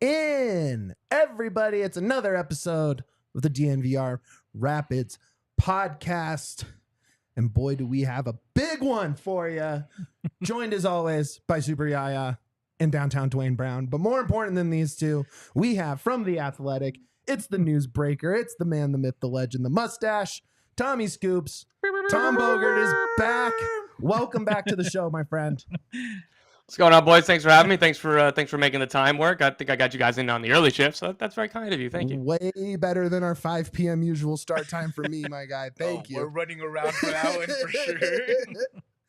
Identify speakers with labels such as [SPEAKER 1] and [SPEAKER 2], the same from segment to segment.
[SPEAKER 1] in, everybody. It's another episode of the DNVR Rapids podcast. And boy, do we have a big one for you. Joined as always by Super Yahir and downtown Duane Brown. But more important than these two, we have from the Athletic, it's the newsbreaker. It's the man, the myth, the legend, the mustache, Tommy Scoops. Tom Bogert is back. Welcome back to the show, my friend.
[SPEAKER 2] What's going on, boys? Thanks for having me. Thanks for making the time work. I think I got you guys in on the early shift, so that's very kind of you. Thank you.
[SPEAKER 1] Way better than our 5 p.m. usual start time for me, my guy. Thank you.
[SPEAKER 3] We're running around for that one for sure.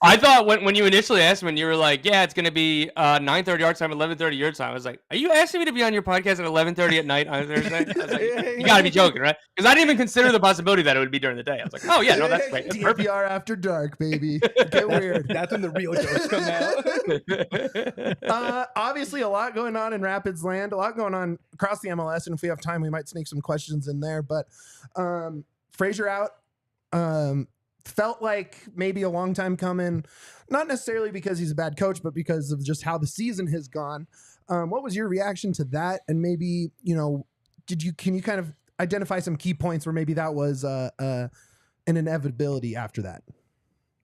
[SPEAKER 2] I thought when you initially asked me, and you were like, yeah, it's going to be 9:30 our time, 11:30 your time. I was like, are you asking me to be on your podcast at 11:30 at night on Thursday? I was like, you got to be joking, right? Because I didn't even consider the possibility that it would be during the day. I was like, oh, yeah, no, that's great. That's perfect.
[SPEAKER 1] DNVR after dark, baby. Get weird.
[SPEAKER 3] That's when the real jokes come
[SPEAKER 1] out. Obviously, a lot going on in Rapids land, a lot going on across the MLS. And if we have time, we might sneak some questions in there. But Fraser out. Felt like maybe a long time coming, not necessarily because he's a bad coach, but because of just how the season has gone. What was your reaction to that? And maybe, can you kind of identify some key points where maybe that was an inevitability after that?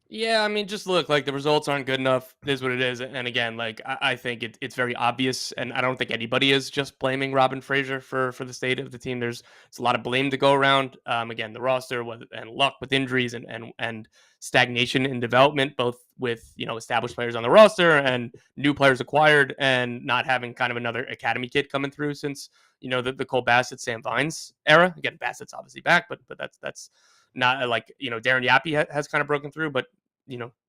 [SPEAKER 2] Yeah, I mean, just look, like the results aren't good enough. It is what it is. And again, like I think it's very obvious, and I don't think anybody is just blaming Robin Fraser for the state of the team. There's a lot of blame to go around. Again, the roster and luck with injuries and stagnation in development, both with established players on the roster and new players acquired, and not having kind of another academy kid coming through since the Cole Bassett, Sam Vines era. Again, Bassett's obviously back, but that's not like, Darren Yappy has kind of broken through, but,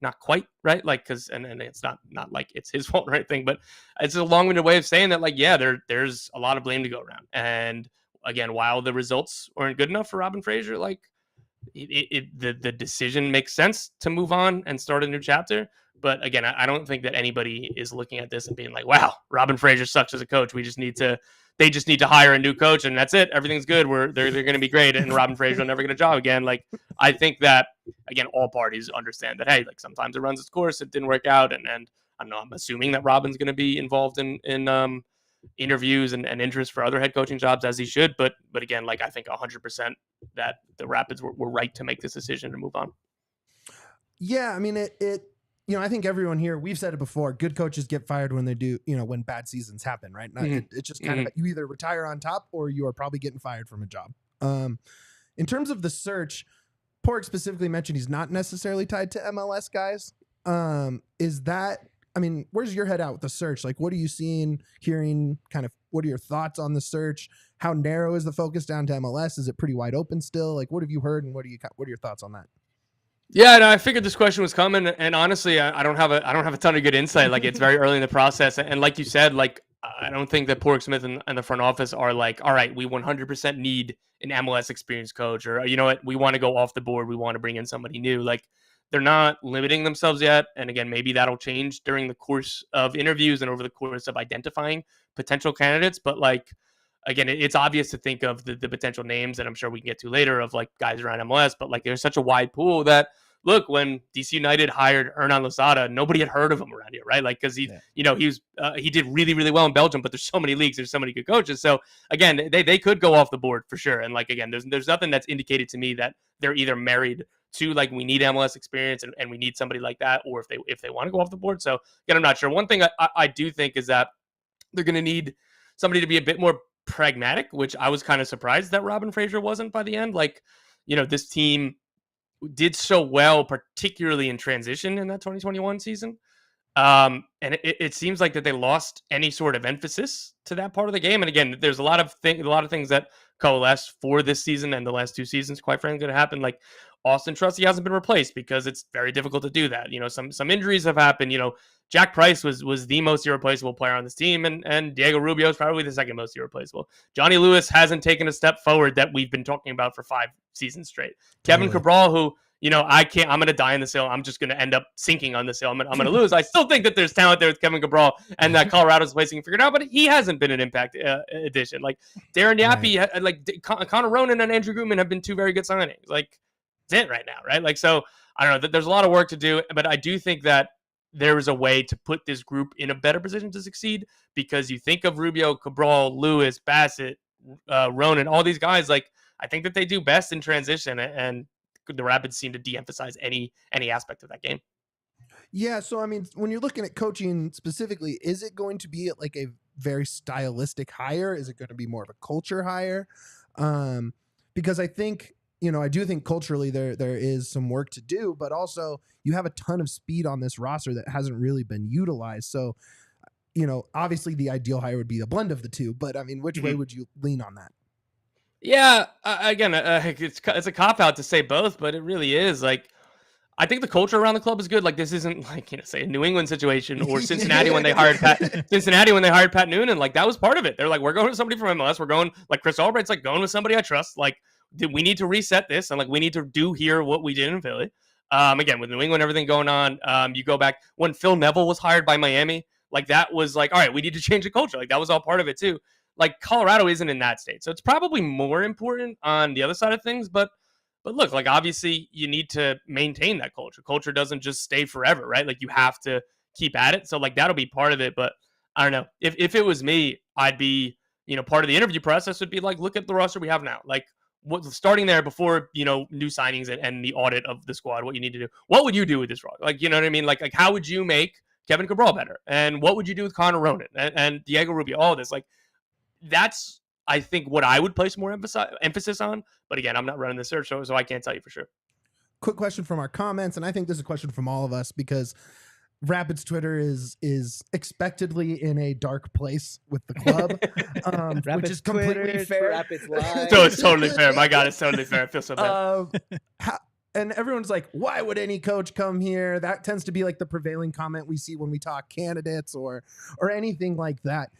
[SPEAKER 2] not quite, right? Like, because, and it's not like it's his fault or anything, but it's a long-winded way of saying that, like, yeah, there's a lot of blame to go around. And again, while the results weren't good enough for Robin Fraser, like, the decision makes sense to move on and start a new chapter. But again, I don't think that anybody is looking at this and being like, wow, Robin Fraser sucks as a coach. They just need to hire a new coach, and that's it. Everything's good. They're going to be great, and Robin Fraser will never get a job again. Like, I think that, again, all parties understand that, hey, like, sometimes it runs its course. It didn't work out, and I don't know, I'm assuming that Robin's going to be involved in interviews and interest for other head coaching jobs, as he should. But again, like, I think 100% that the Rapids were right to make this decision to move on.
[SPEAKER 1] Yeah, I mean, I think everyone here, we've said it before, good coaches get fired when they do, when bad seasons happen, right? It's just kind of, you either retire on top or you are probably getting fired from a job. In terms of the search, Pork specifically mentioned he's not necessarily tied to MLS guys. Where's your head out with the search? Like, what are you seeing, hearing, kind of, what are your thoughts on the search? How narrow is the focus down to MLS? Is it pretty wide open still? Like, what have you heard and what are your thoughts on that?
[SPEAKER 2] Yeah, no, I figured this question was coming, and honestly, I don't have a ton of good insight. Like, it's very early in the process, and like you said, like, I don't think that Padraig Smith and the front office are like, all right, we 100% need an MLS experienced coach, or you know what, we want to go off the board, we want to bring in somebody new. Like, they're not limiting themselves yet, and again, maybe that'll change during the course of interviews and over the course of identifying potential candidates. But like, again, it's obvious to think of the potential names that I'm sure we can get to later of like guys around MLS, but like there's such a wide pool that, look, when DC United hired Hernan Losada, nobody had heard of him around here, right? Like, because he did really, really well in Belgium, but there's so many leagues, there's so many good coaches. So again, they could go off the board for sure. And like, again, there's nothing that's indicated to me that they're either married to like, we need MLS experience and we need somebody like that, or if they want to go off the board. So again, I'm not sure. One thing I do think is that they're going to need somebody to be a bit more pragmatic, which I was kind of surprised that Robin Fraser wasn't by the end. Like, this team did so well, particularly in transition in that 2021 season. And it seems like that they lost any sort of emphasis to that part of the game. And again, there's a lot of things that coalesce for this season and the last two seasons, quite frankly, going to happen. Like, Austin Trusty hasn't been replaced because it's very difficult to do that. Some injuries have happened. Jack Price was the most irreplaceable player on this team, and Diego Rubio is probably the second most irreplaceable. Johnny Lewis hasn't taken a step forward that we've been talking about for 5 seasons straight. Kevin Cabral, who, I'm going to die in this hill. I'm just going to end up sinking on this hill. I'm going to lose. I still think that there's talent there with Kevin Cabral and that Colorado's placing figured out, but he hasn't been an impact addition. Like, Darren Yappy, right. Like Connor Ronan and Andrew Gutman have been 2 very good signings. Like, that's it right now, right? Like, so I don't know. There's a lot of work to do, but I do think that there is a way to put this group in a better position to succeed, because you think of Rubio, Cabral, Lewis, Bassett, Ronan, all these guys, like, I think that they do best in transition, and the Rapids seem to de-emphasize any aspect of that game.
[SPEAKER 1] Yeah, so I mean, when you're looking at coaching specifically, is it going to be like a very stylistic hire? Is it going to be more of a culture hire? Because I think, I do think culturally there is some work to do, but also you have a ton of speed on this roster that hasn't really been utilized. So, obviously the ideal hire would be a blend of the two, but I mean, which way would you lean on that?
[SPEAKER 2] Yeah, again, it's a cop-out to say both, but it really is. Like, I think the culture around the club is good. Like, this isn't like, say a New England situation or Cincinnati when they hired Pat Noonan. Like, that was part of it. They're like, we're going with somebody from MLS. We're going, like, Chris Albright's like, going with somebody I trust. Like, we need to reset this, and like, we need to do here what we did in Philly. Again, with New England, everything going on. You go back when Phil Neville was hired by Miami. Like, that was like, all right, we need to change the culture. Like, that was all part of it too. Like, Colorado isn't in that state, so it's probably more important on the other side of things. But look, like, obviously you need to maintain that culture. Culture doesn't just stay forever, right? Like, you have to keep at it. So like, that'll be part of it. But I don't know, if it was me, I'd be, part of the interview process would be like, look at the roster we have now. Like, starting there before, new signings and the audit of the squad, what you need to do. What would you do with this roster? Like, you know what I mean? Like how would you make Kevin Cabral better? And what would you do with Connor Ronan and Diego Rubio? All this, like, that's, I think, what I would place more emphasis on. But again, I'm not running the search, so I can't tell you for sure.
[SPEAKER 1] Quick question from our comments, and I think this is a question from all of us, because Rapids Twitter is expectedly in a dark place with the club, which is completely fair.
[SPEAKER 3] Rapids Live.
[SPEAKER 2] So it's totally fair. My God, it's totally fair. I feel so bad.
[SPEAKER 1] And everyone's like, why would any coach come here? That tends to be like the prevailing comment we see when we talk candidates or anything like that.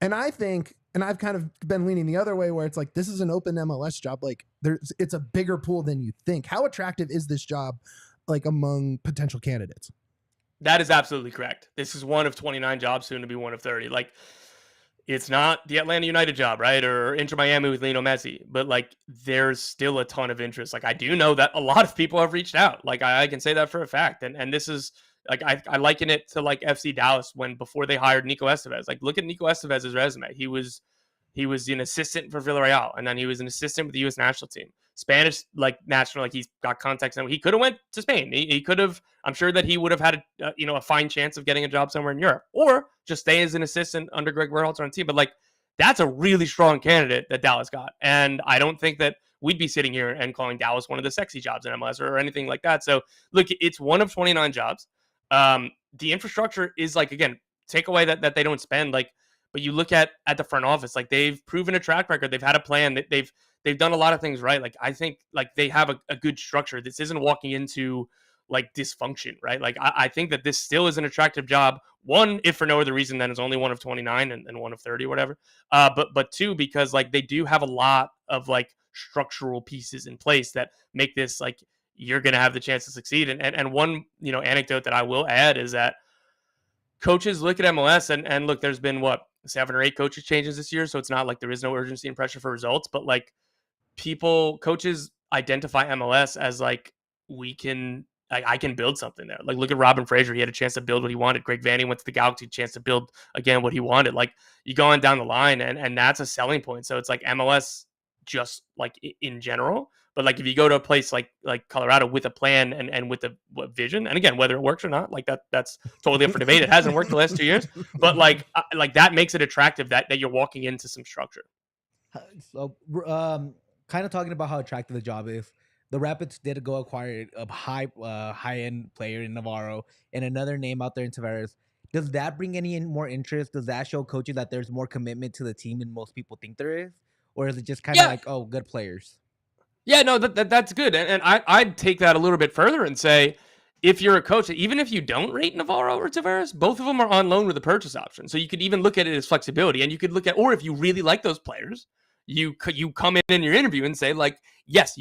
[SPEAKER 1] And I think, and I've kind of been leaning the other way, where it's like, this is an open MLS job. Like, it's a bigger pool than you think. How attractive is this job, like, among potential candidates?
[SPEAKER 2] That is absolutely correct. This is one of 29 jobs, soon to be one of 30. Like, it's not the Atlanta United job, right? Or Inter Miami with Lionel Messi, but like, there's still a ton of interest. Like, I do know that a lot of people have reached out. Like, I can say that for a fact. And this is, like, I liken it to like FC Dallas before they hired Nico Estevez. Like, look at Nico Estevez's resume. He was an assistant for Villarreal, and then he was an assistant with the U.S. national team. Spanish, like, national, like, he's got contacts. And he could have went to Spain. He could have, I'm sure that he would have had a fine chance of getting a job somewhere in Europe, or just stay as an assistant under Greg Berhalter on the team. But like, that's a really strong candidate that Dallas got. And I don't think that we'd be sitting here and calling Dallas one of the sexy jobs in MLS or anything like that. So look, it's one of 29 jobs. The infrastructure is, like, again, take away that they don't spend, like, but you look at the front office, like, they've proven a track record. They've had a plan. They've done a lot of things right. Like, I think, like, they have a good structure. This isn't walking into, like, dysfunction, right? Like, I think that this still is an attractive job. One, if for no other reason than it's only one of 29 and one of 30 or whatever. But two, because, like, they do have a lot of, like, structural pieces in place that make this, like, you're going to have the chance to succeed. And one, anecdote that I will add is that coaches look at MLS and look, there's been 7 or 8 coaches changes this year. So it's not like there is no urgency and pressure for results, but like, coaches identify MLS as like, I can build something there. Like, look at Robin Fraser. He had a chance to build what he wanted. Greg Vanny went to the Galaxy, chance to build again what he wanted. Like, you go on down the line and that's a selling point. So it's like MLS just like in general. But like, if you go to a place like Colorado with a plan and with a vision, and again, whether it works or not, like that's totally up for debate. It hasn't worked the last 2 years, but like that makes it attractive that you're walking into some structure.
[SPEAKER 4] So, kind of talking about how attractive the job is. The Rapids did go acquire a high-end player in Navarro and another name out there in Tavares. Does that bring any more interest? Does that show coaches that there's more commitment to the team than most people think there is? Or is it just kind of like, oh, good players?
[SPEAKER 2] Yeah, no, that's good. And I'd take that a little bit further and say, if you're a coach, even if you don't rate Navarro or Tavares, both of them are on loan with a purchase option. So you could even look at it as flexibility. And you could look at, or if you really like those players, you come in your interview and say like, yes,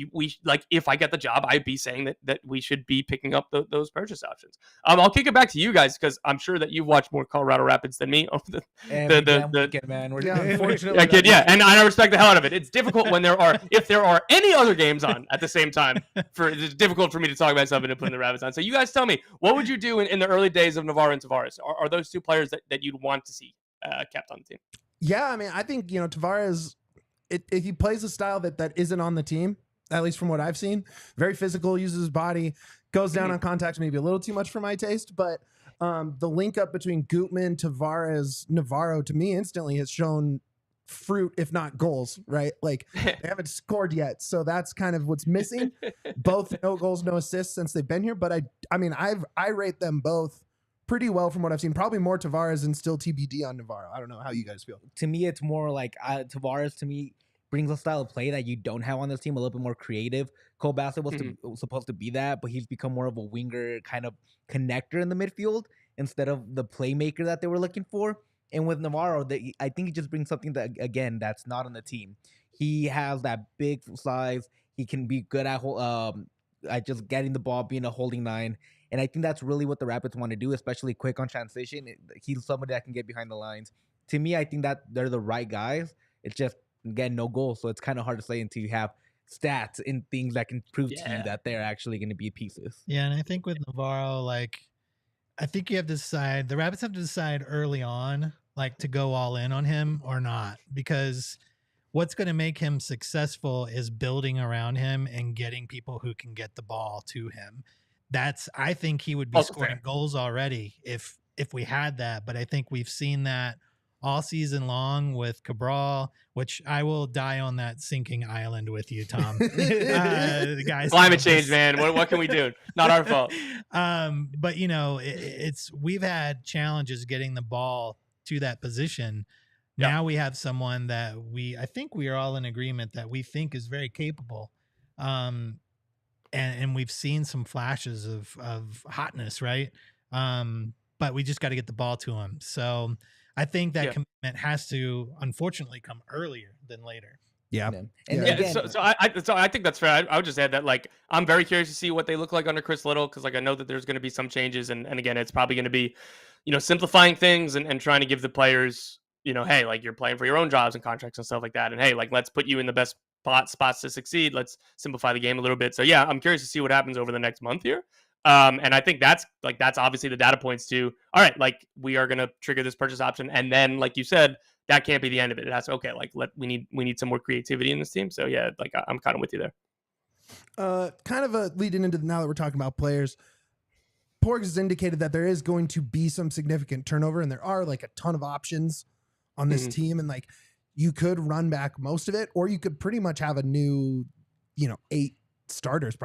[SPEAKER 2] if I get the job, I'd be saying that we should be picking up those purchase options. I'll kick it back to you guys because I'm sure that you've watched more Colorado Rapids than me over
[SPEAKER 4] Every damn weekend, man.
[SPEAKER 1] Unfortunately,
[SPEAKER 2] and I respect the hell out of it. It's difficult when if there are any other games on at the same time. It's difficult for me to talk about something and putting the Rapids on. So you guys tell me, what would you do in the early days of Navarro and Tavares? Are those two players that you'd want to see kept on the team?
[SPEAKER 1] Yeah, I mean, I think Tavares, if he plays a style that isn't on the team, at least from what I've seen, very physical, uses his body, goes down on contacts, maybe a little too much for my taste, but the link up between Gutman, Tavares, Navarro, to me instantly has shown fruit, if not goals, right? Like they haven't scored yet. So that's kind of what's missing. Both no goals, no assists since they've been here. But I mean, I rate them both pretty well from what I've seen. Probably more Tavares and still TBD on Navarro. I don't know how you guys feel.
[SPEAKER 4] To me, it's more like Tavares to me brings a style of play that you don't have on this team, a little bit more creative. Cole Bassett was supposed to be that, but he's become more of a winger kind of connector in the midfield instead of the playmaker that they were looking for. And with Navarro, I think he just brings something that, again, that's not on the team. He has that big size. He can be good at just getting the ball, being a holding nine. And I think that's really what the Rapids want to do, especially quick on transition. He's somebody that can get behind the lines. To me, I think that they're the right guys. It's just, again, no goals. So it's kind of hard to say until you have stats and things that can prove to you that they're actually going to be pieces.
[SPEAKER 5] Yeah, and I think with Navarro, I think you have to decide, the Rapids have to decide early on, to go all in on him or not, because what's going to make him successful is building around him and getting people who can get the ball to him. I think he would be scoring goals already if we had that, but I think we've seen that all season long with Cabral, which I will die on that sinking island with you, Tom. The guys,
[SPEAKER 2] climate change, man. What can we do? Not our fault.
[SPEAKER 5] But we've had challenges getting the ball to that position. Yep. Now we have someone that I think we are all in agreement that we think is very capable. And we've seen some flashes of hotness, right? But we just got to get the ball to him. So I think that commitment has to, unfortunately, come earlier than later.
[SPEAKER 1] Yeah.
[SPEAKER 2] So I think that's fair. I would just add that, I'm very curious to see what they look like under Chris Little, because, I know that there's going to be some changes. And again, it's probably going to be, simplifying things and trying to give the players, hey, you're playing for your own jobs and contracts and stuff like that. And, hey, let's put you in the best spots to succeed. Let's simplify the game a little bit. So, yeah, I'm curious to see what happens over the next month here. And I think that's obviously the data points to, all right, we are going to trigger this purchase option. And then, like you said, that can't be the end of it. It has to, we need some more creativity in this team. So yeah, I'm kind of with you there.
[SPEAKER 1] Kind of leading into now that we're talking about players, Porgs has indicated that there is going to be some significant turnover, and there are a ton of options on this team. And you could run back most of it, or you could pretty much have a new, 8 starters,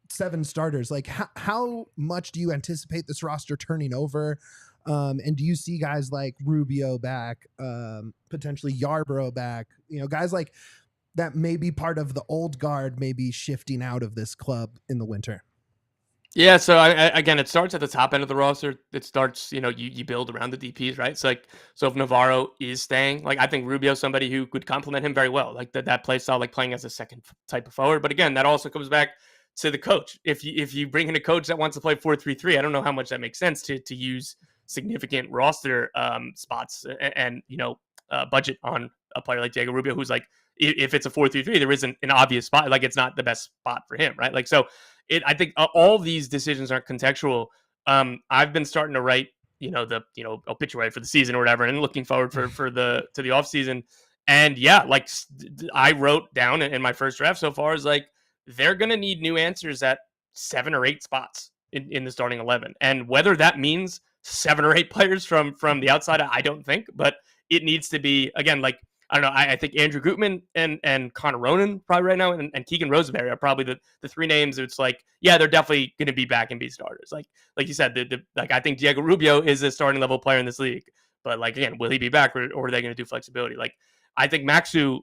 [SPEAKER 1] 7 starters. How much do you anticipate this roster turning over? And do you see guys like Rubio back, potentially Yarbrough back, guys like that may be part of the old guard, maybe shifting out of this club in the winter?
[SPEAKER 2] Yeah. So again, it starts at the top end of the roster. It starts, you build around the DPs, right? So so if Navarro is staying, I think Rubio's somebody who could complement him very well. That play style, playing as a second type of forward. But again, that also comes back to the coach. If you bring in a coach that wants to play 4-3-3, I don't know how much that makes sense to use significant roster spots and budget on a player like Diego Rubio, who's if it's a 4-3-3, there isn't an obvious spot. It's not the best spot for him, right? I think all these decisions are contextual. I've been starting to write, the obituary for the season or whatever, and looking forward to the off season. And yeah, I wrote down in my first draft so far is they're going to need new answers at 7 or 8 spots in the starting 11. And whether that means 7 or 8 players from the outside, I don't think, but it needs to be, again, I don't know. I think Andrew Gutman and Connor Ronan probably right now, and Keegan Rosenberry are probably the 3 names. It's they're definitely going to be back and be starters. Like you said, I think Diego Rubio is a starting level player in this league, but again, will he be back or are they going to do flexibility? I think Maxu,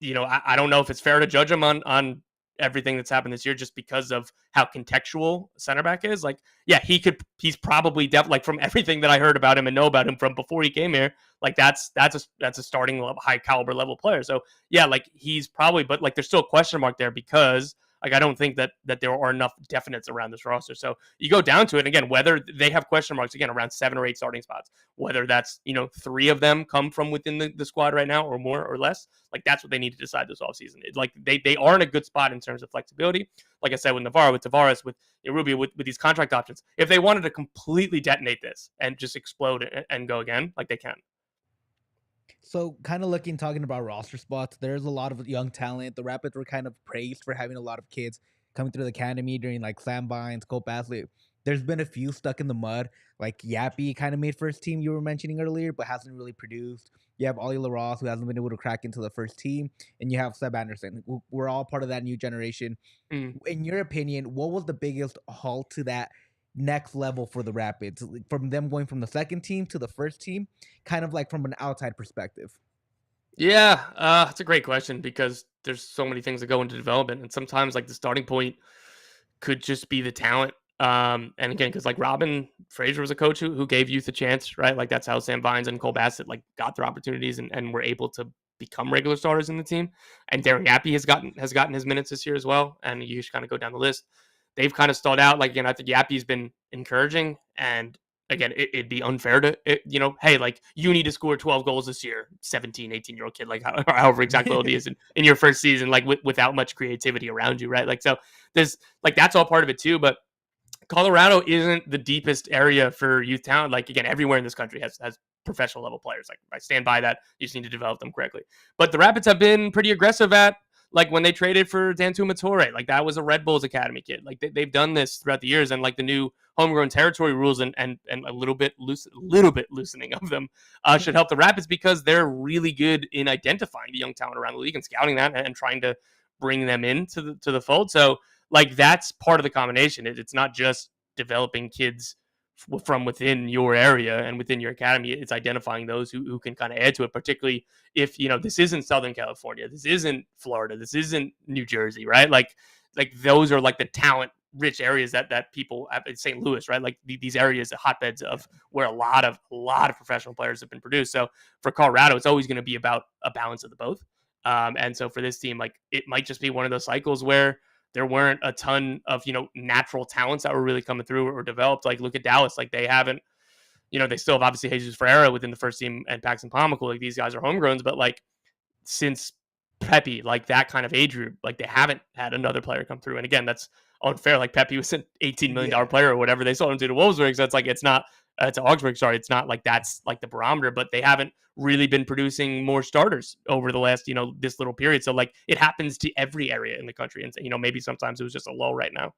[SPEAKER 2] I don't know if it's fair to judge him on everything that's happened this year just because of how contextual center back is. Like, yeah, he's probably definitely, like, from everything that I heard about him and know about him from before he came here, like that's a starting level, high caliber level player. So yeah, like he's probably, but like there's still a question mark there because like I don't think that there are enough definites around this roster. So you go down to it, and again, whether they have question marks again around 7 or 8 starting spots, whether that's 3 of them come from within the squad right now or more or less, like that's what they need to decide this offseason. Like they are in a good spot in terms of flexibility. Like I said, with Navarro, with Tavares, with Rubio, with these contract options, if they wanted to completely detonate this and just explode and go again, like they can.
[SPEAKER 4] So kind of talking about roster spots, there's a lot of young talent. The Rapids were kind of praised for having a lot of kids coming through the academy during like Sam Vines, Cole Basley. There's been a few stuck in the mud, like Yappy kind of made first team you were mentioning earlier, but hasn't really produced. You have Ollie LaRosse, who hasn't been able to crack into the first team, and you have Seb Anderson. We're all part of that new generation. In your opinion, what was the biggest halt to that next level for the Rapids, from them going from the second team to the first team, kind of like from an outside perspective?
[SPEAKER 2] Yeah, it's a great question because there's so many things that go into development, and sometimes like the starting point could just be the talent. And again, because like Robin Fraser was a coach who gave youth a chance, right? Like that's how Sam Vines and Cole Bassett like got their opportunities and were able to become regular starters in the team. And Darren Yappy has gotten his minutes this year as well. And you just kind of go down the list. They've kind of stalled out. Like, again, I think Yappy's been encouraging. And again, it'd be unfair to, hey, like you need to score 12 goals this year, 17, 18-year-old kid, like however exactly old he is in your first season, like without much creativity around you, right? Like, so there's like, that's all part of it too. But Colorado isn't the deepest area for youth talent. Like, again, everywhere in this country has professional level players. Like, I stand by that. You just need to develop them correctly. But the Rapids have been pretty aggressive at, like, when they traded for Dantu Matore, like that was a Red Bulls Academy kid. Like they've done this throughout the years, and like the new homegrown territory rules and a little bit loosening of them should help the Rapids because they're really good in identifying the young talent around the league and scouting that and trying to bring them into the fold. So like that's part of the combination. It's not just developing kids from within your area and within your academy. It's identifying those who can kind of add to it, particularly if, this isn't Southern California, this isn't Florida, this isn't New Jersey, right? Like those are like the talent rich areas that people have in St. Louis, right? Like these areas, hotbeds of where a lot of professional players have been produced. So for Colorado, it's always going to be about a balance of the both. And so for this team, like it might just be one of those cycles where there weren't a ton of, natural talents that were really coming through or developed. Like look at Dallas, like they haven't, they still have obviously Jesus Ferreira within the first team and Paxton Pomykal. Like these guys are homegrowns, but like since Pepe, like that kind of age group, like they haven't had another player come through. And again, that's unfair. Like Pepe was an $18 million player or whatever they sold him to the Wolfsburg. So it's like, it's not to Augsburg. Sorry. It's not like that's like the barometer, but they haven't really been producing more starters over the last, this little period. So like it happens to every area in the country. And, maybe sometimes it was just a lull right now.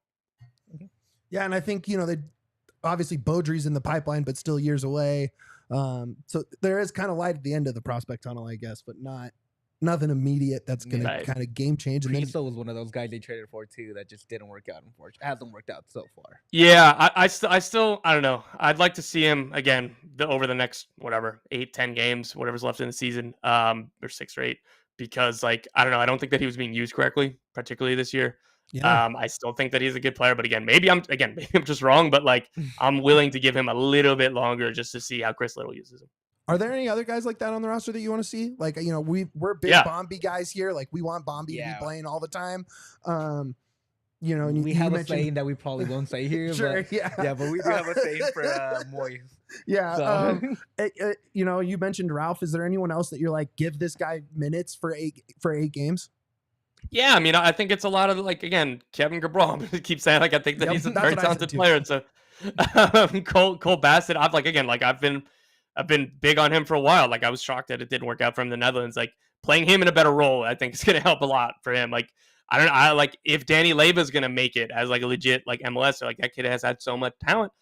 [SPEAKER 1] Yeah. And I think, they obviously Beaudry's in the pipeline, but still years away. So there is kind of light at the end of the prospect tunnel, I guess, but nothing immediate that's going to kind of game change. And
[SPEAKER 4] Priso was one of those guys they traded for too that just didn't work out. Unfortunately, hasn't worked out so far.
[SPEAKER 2] Yeah, I still I don't know. I'd like to see him again over the next 8-10 games, whatever's left in the season, or 6 or 8, because like I don't know. I don't think that he was being used correctly, particularly this year. Yeah. I still think that he's a good player, but maybe I'm just wrong. But like I'm willing to give him a little bit longer just to see how Chris Little uses him.
[SPEAKER 1] Are there any other guys like that on the roster that you want to see? Like, we're big Bombi guys here. Like we want Bombi to be playing all the time.
[SPEAKER 4] We have a saying that we probably won't say here.
[SPEAKER 1] Sure,
[SPEAKER 4] but, but we do have a saying for Moyes.
[SPEAKER 1] Yeah. So. You mentioned Ralph. Is there anyone else that you're like, give this guy minutes for 8 games?
[SPEAKER 2] Yeah, I think it's a lot of like again, Kevin Cabral. I keep saying like I think that he's a very talented player. And so Cole Bassett, I've been big on him for a while. Like I was shocked that it didn't work out for him in the Netherlands. Like playing him in a better role, I think is going to help a lot for him. Like I like if Danny Leyva is going to make it as like a legit like MLS, or like that kid has had so much talent.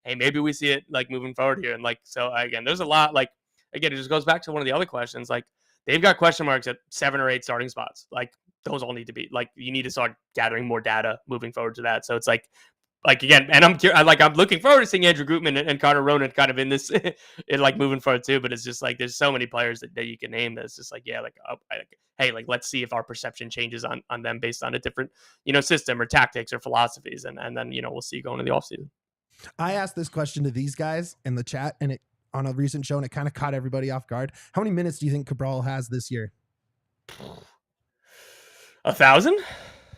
[SPEAKER 2] Hey, maybe we see it like moving forward here. And like so again, there's a lot. Like again, it just goes back to one of the other questions. Like they've got question marks at 7 or 8 starting spots. Like those all need to be like you need to start gathering more data moving forward to that. So it's like like again, and I'm looking forward to seeing Andrew Gutman and Connor Ronan kind of in this, in like moving forward too. But it's just like there's so many players that you can name that's just like hey, like let's see if our perception changes on them based on a different system or tactics or philosophies, and then we'll see going into the offseason.
[SPEAKER 1] I asked this question to these guys in the chat, and it on a recent show, and it kind of caught everybody off guard. How many minutes do you think Cabral has this year?
[SPEAKER 2] 1,000?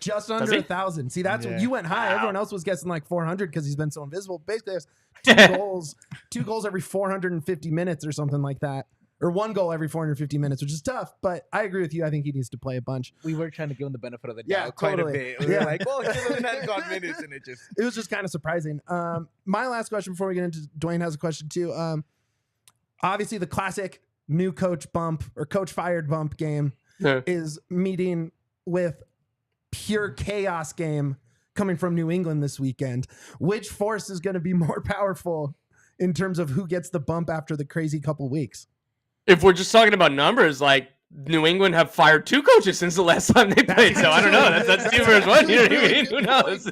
[SPEAKER 1] Just under 1,000. See, that's what you went high. Wow. Everyone else was guessing like 400 because he's been so invisible. Basically, there's two goals every 450 minutes or something like that, or one goal every 450 minutes, which is tough. But I agree with you. I think he needs to play a bunch.
[SPEAKER 4] We were trying to give him the benefit of the doubt quite a bit. We were like, well, give him that God minutes, and it was
[SPEAKER 1] just kind of surprising. My last question before we get into Duane has a question too. Obviously, the classic new coach bump or coach fired bump game is meeting with pure chaos game coming from New England this weekend. Which force is going to be more powerful in terms of who gets the bump after the crazy couple weeks?
[SPEAKER 2] If we're just talking about numbers, like New England have fired 2 coaches since the last time they played. So I don't know. That's 2 versus 1. You know what I mean? Who knows?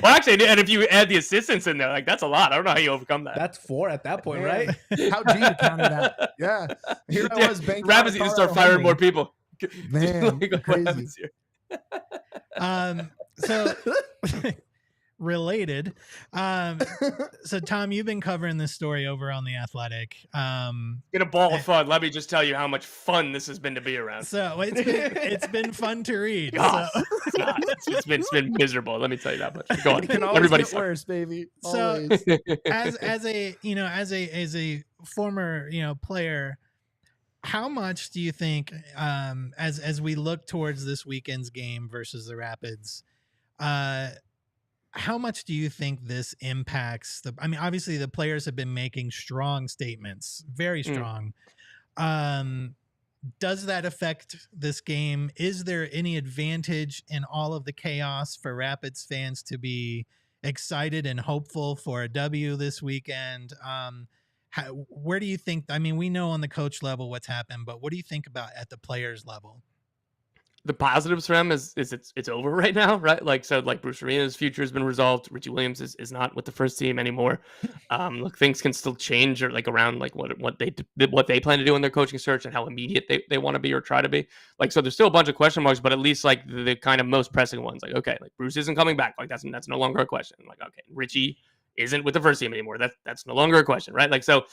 [SPEAKER 2] Well, actually, and if you add the assistants in there, like that's a lot. I don't know how you overcome that.
[SPEAKER 4] That's 4 at that point, right?
[SPEAKER 1] How do you counter that? Yeah. Here I was banking.
[SPEAKER 2] Rabbits need to start firing more people.
[SPEAKER 1] Man, crazy.
[SPEAKER 5] So related. So Tom, you've been covering this story over on the Athletic.
[SPEAKER 2] Get a ball of fun. Let me just tell you how much fun this has been to be around.
[SPEAKER 5] So it's been fun to read.
[SPEAKER 2] God, so. It's been miserable. Let me tell you that much. Go on.
[SPEAKER 1] It can always get worse, baby. Always.
[SPEAKER 5] So as a former player, how much do you think, as we look towards this weekend's game versus the Rapids, how much do you think this impacts obviously the players have been making strong statements, very strong. Does that affect this game? Is there any advantage in all of the chaos for Rapids fans to be excited and hopeful for a W this weekend? Where do you think, we know on the coach level what's happened, but what do you think about at the players level?
[SPEAKER 2] The positives for him is it's over right now, right? Like Bruce Arena's future has been resolved. Richie Williams is not with the first team anymore. Look, things can still change or like around like what they plan to do in their coaching search and how immediate they want to be or try to be. Like, so there's still a bunch of question marks, but at least like the kind of most pressing ones, like, okay, like Bruce isn't coming back. Like that's no longer a question. Like, okay, Richie isn't with the first team anymore. That's no longer a question, right? Like, so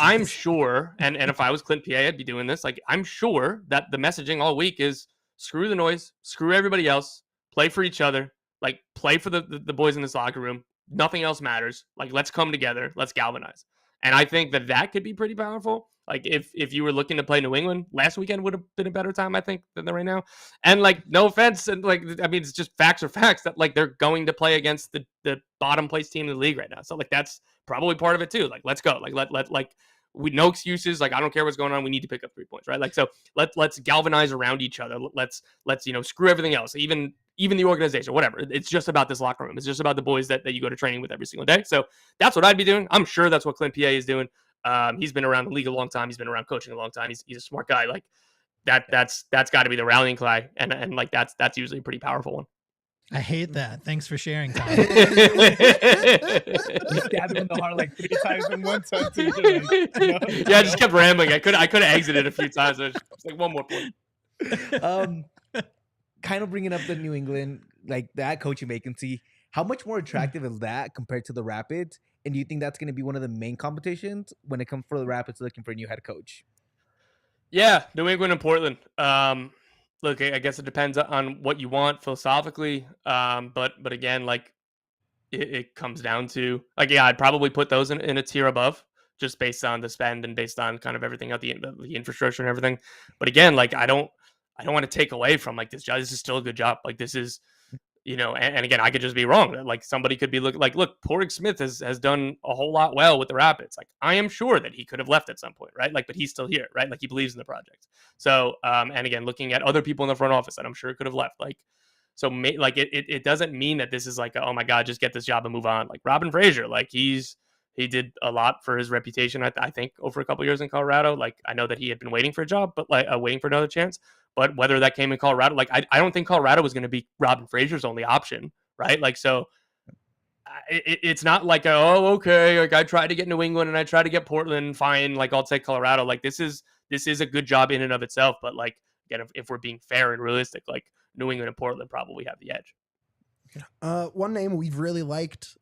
[SPEAKER 2] I'm sure, and if I was Clint PA, I'd be doing this. Like, I'm sure that the messaging all week is screw the noise, screw everybody else, play for each other, like play for the boys in this locker room. Nothing else matters. Like, let's come together, let's galvanize. And I think that could be pretty powerful. Like if you were looking to play New England, last weekend would have been a better time, I think, than right now. And like, no offense, and like, it's just facts are facts that like they're going to play against the bottom place team in the league right now. So like that's probably part of it too. Like, let's go. Like let we no excuses. Like, I don't care what's going on. We need to pick up 3 points, right? Like, so let's galvanize around each other. Let's screw everything else, even the organization, whatever. It's just about this locker room. It's just about the boys that you go to training with every single day. So that's what I'd be doing. I'm sure that's what Clint PA is doing. He's been around the league a long time. He's been around coaching a long time. He's a smart guy. Like that's got to be the rallying cry. And like that's usually a pretty powerful one.
[SPEAKER 5] I hate that. Thanks for sharing, Tom.
[SPEAKER 4] You stabbed him in the heart like 3 times in one sentence.
[SPEAKER 2] Yeah, I just kept rambling. I could have exited a few times. I was like, one more point.
[SPEAKER 4] Kind of bringing up the New England, like that coaching vacancy. How much more attractive is that compared to the Rapids? And do you think that's going to be one of the main competitions when it comes for the Rapids looking for a new head coach?
[SPEAKER 2] Yeah, New England and Portland. Look, I guess it depends on what you want philosophically. But again, like it comes down to like, yeah, I'd probably put those in a tier above just based on the spend and based on kind of everything out the infrastructure and everything. But again, like I don't want to take away from like this job. This is still a good job. Like this is, and again, I could just be wrong. Like somebody could be look, Padraig Smith has done a whole lot well with the Rapids. Like I am sure that he could have left at some point, right? Like, but he's still here, right? Like he believes in the project. So, and again, looking at other people in the front office that I'm sure could have left, like, so like it doesn't mean that this is like, oh my God, just get this job and move on. Like Robin Fraser, like he did a lot for his reputation. I think over a couple of years in Colorado. Like I know that he had been waiting for a job, but like waiting for another chance. But whether that came in Colorado, like I don't think Colorado was going to be Robin Fraser's only option, right? Like, so it's not like, oh, okay, like I tried to get New England and I tried to get Portland, fine, like I'll take Colorado. Like this is a good job in and of itself, but like again, if we're being fair and realistic, like New England and Portland probably have the edge.
[SPEAKER 1] One name we've really liked,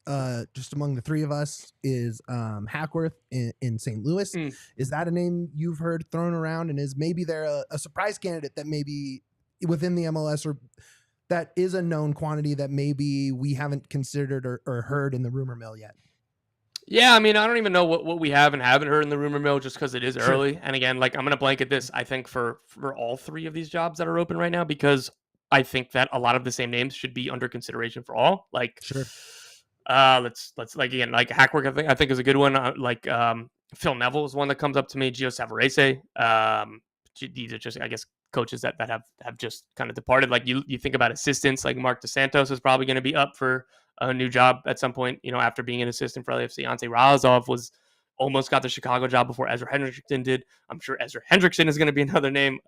[SPEAKER 1] just among the three of us, is Hackworth in St. Louis. Is that a name you've heard thrown around, and is maybe there a surprise candidate that maybe within the MLS or that is a known quantity that maybe we haven't considered or heard in the rumor mill yet?
[SPEAKER 2] Yeah, I mean, I don't even know what we have and haven't heard in the rumor mill just because it is early. And again, like I'm going to blanket this, I think, for all three of these jobs that are open right now, because I think that a lot of the same names should be under consideration for all. Like, let's like, again, like Hackwork, I think is a good one. Like Phil Neville is one that comes up to me. Gio Tavares. These are just, I guess, coaches that have just kind of departed. Like you think about assistants, like Mark DeSantos is probably going to be up for a new job at some point, after being an assistant for LAFC. Ante Razov almost got the Chicago job before Ezra Hendrickson did. I'm sure Ezra Hendrickson is going to be another name.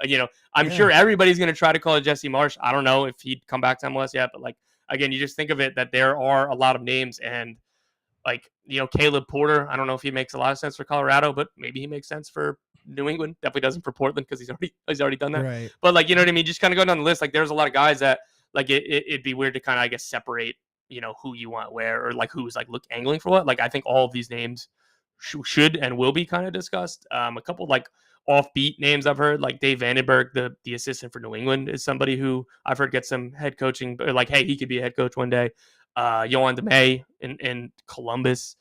[SPEAKER 2] I'm sure everybody's going to try to call it Jesse Marsch. I don't know if he'd come back to MLS yet, but like, again, you just think of it that there are a lot of names, and like, Caleb Porter, I don't know if he makes a lot of sense for Colorado, but maybe he makes sense for New England. Definitely doesn't for Portland because he's already done that.
[SPEAKER 1] Right.
[SPEAKER 2] But like, you know what I mean? Just kind of go down the list. Like there's a lot of guys that like it'd be weird to kind of, I guess, separate, who you want where, or like who's like angling for what. Like I think all of these names should and will be kind of discussed. A couple like offbeat names I've heard, like Dave Vandenberg, the assistant for New England, is somebody who I've heard get some head coaching, but like, hey, he could be a head coach one day. Yohan DeMay in Columbus.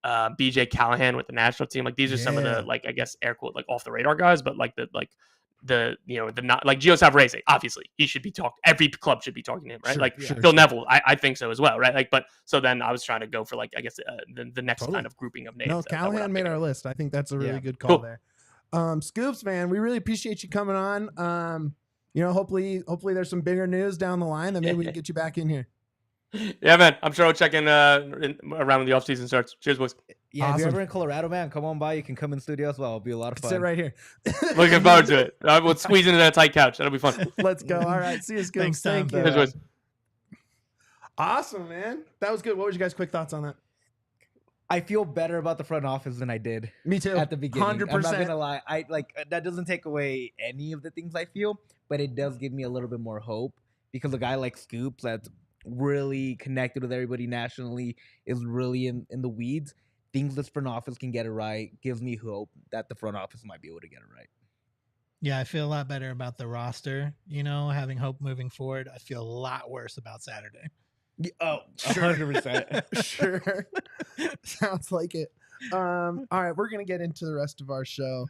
[SPEAKER 2] BJ Callahan with the national team. Like these are some of the, like, I guess, air quote, like off the radar guys, but like the not like Gio Tavares, obviously he should be talked. Every club should be talking to him, right? Phil Neville, I think so as well, right? Like, but so then I was trying to go for like, I guess the next kind of grouping of names.
[SPEAKER 1] No, Callahan made our list. I think that's a really good call there. Scoops, man, we really appreciate you coming on. Hopefully there's some bigger news down the line that maybe we can get you back in here.
[SPEAKER 2] Yeah, man. I'm sure I'll check in around when the offseason starts. Cheers, boys.
[SPEAKER 4] Yeah, if you're ever in Colorado, man, come on by. You can come in the studio as well. It'll be a lot of fun.
[SPEAKER 1] Sit right here.
[SPEAKER 2] Looking forward to it. We'll squeeze into that tight couch. That'll be fun.
[SPEAKER 1] Let's go. All right. See you, Scoops. Thank you.
[SPEAKER 2] Cheers, boys.
[SPEAKER 1] Awesome, man. That was good. What was your guys' quick thoughts on that?
[SPEAKER 4] I feel better about the front office than I did.
[SPEAKER 1] Me too.
[SPEAKER 4] At the beginning.
[SPEAKER 1] 100%.
[SPEAKER 4] I'm not gonna lie. I like that doesn't take away any of the things I feel, but it does give me a little bit more hope because a guy like Scoops that's really connected with everybody nationally is really in the weeds. Things this front office can get it right gives me hope that the front office might be able to get it right.
[SPEAKER 5] Yeah, I feel a lot better about the roster, having hope moving forward. I feel a lot worse about Saturday.
[SPEAKER 1] Oh, sure. 100%. Sure. Sounds like it. All right, we're going to get into the rest of our show.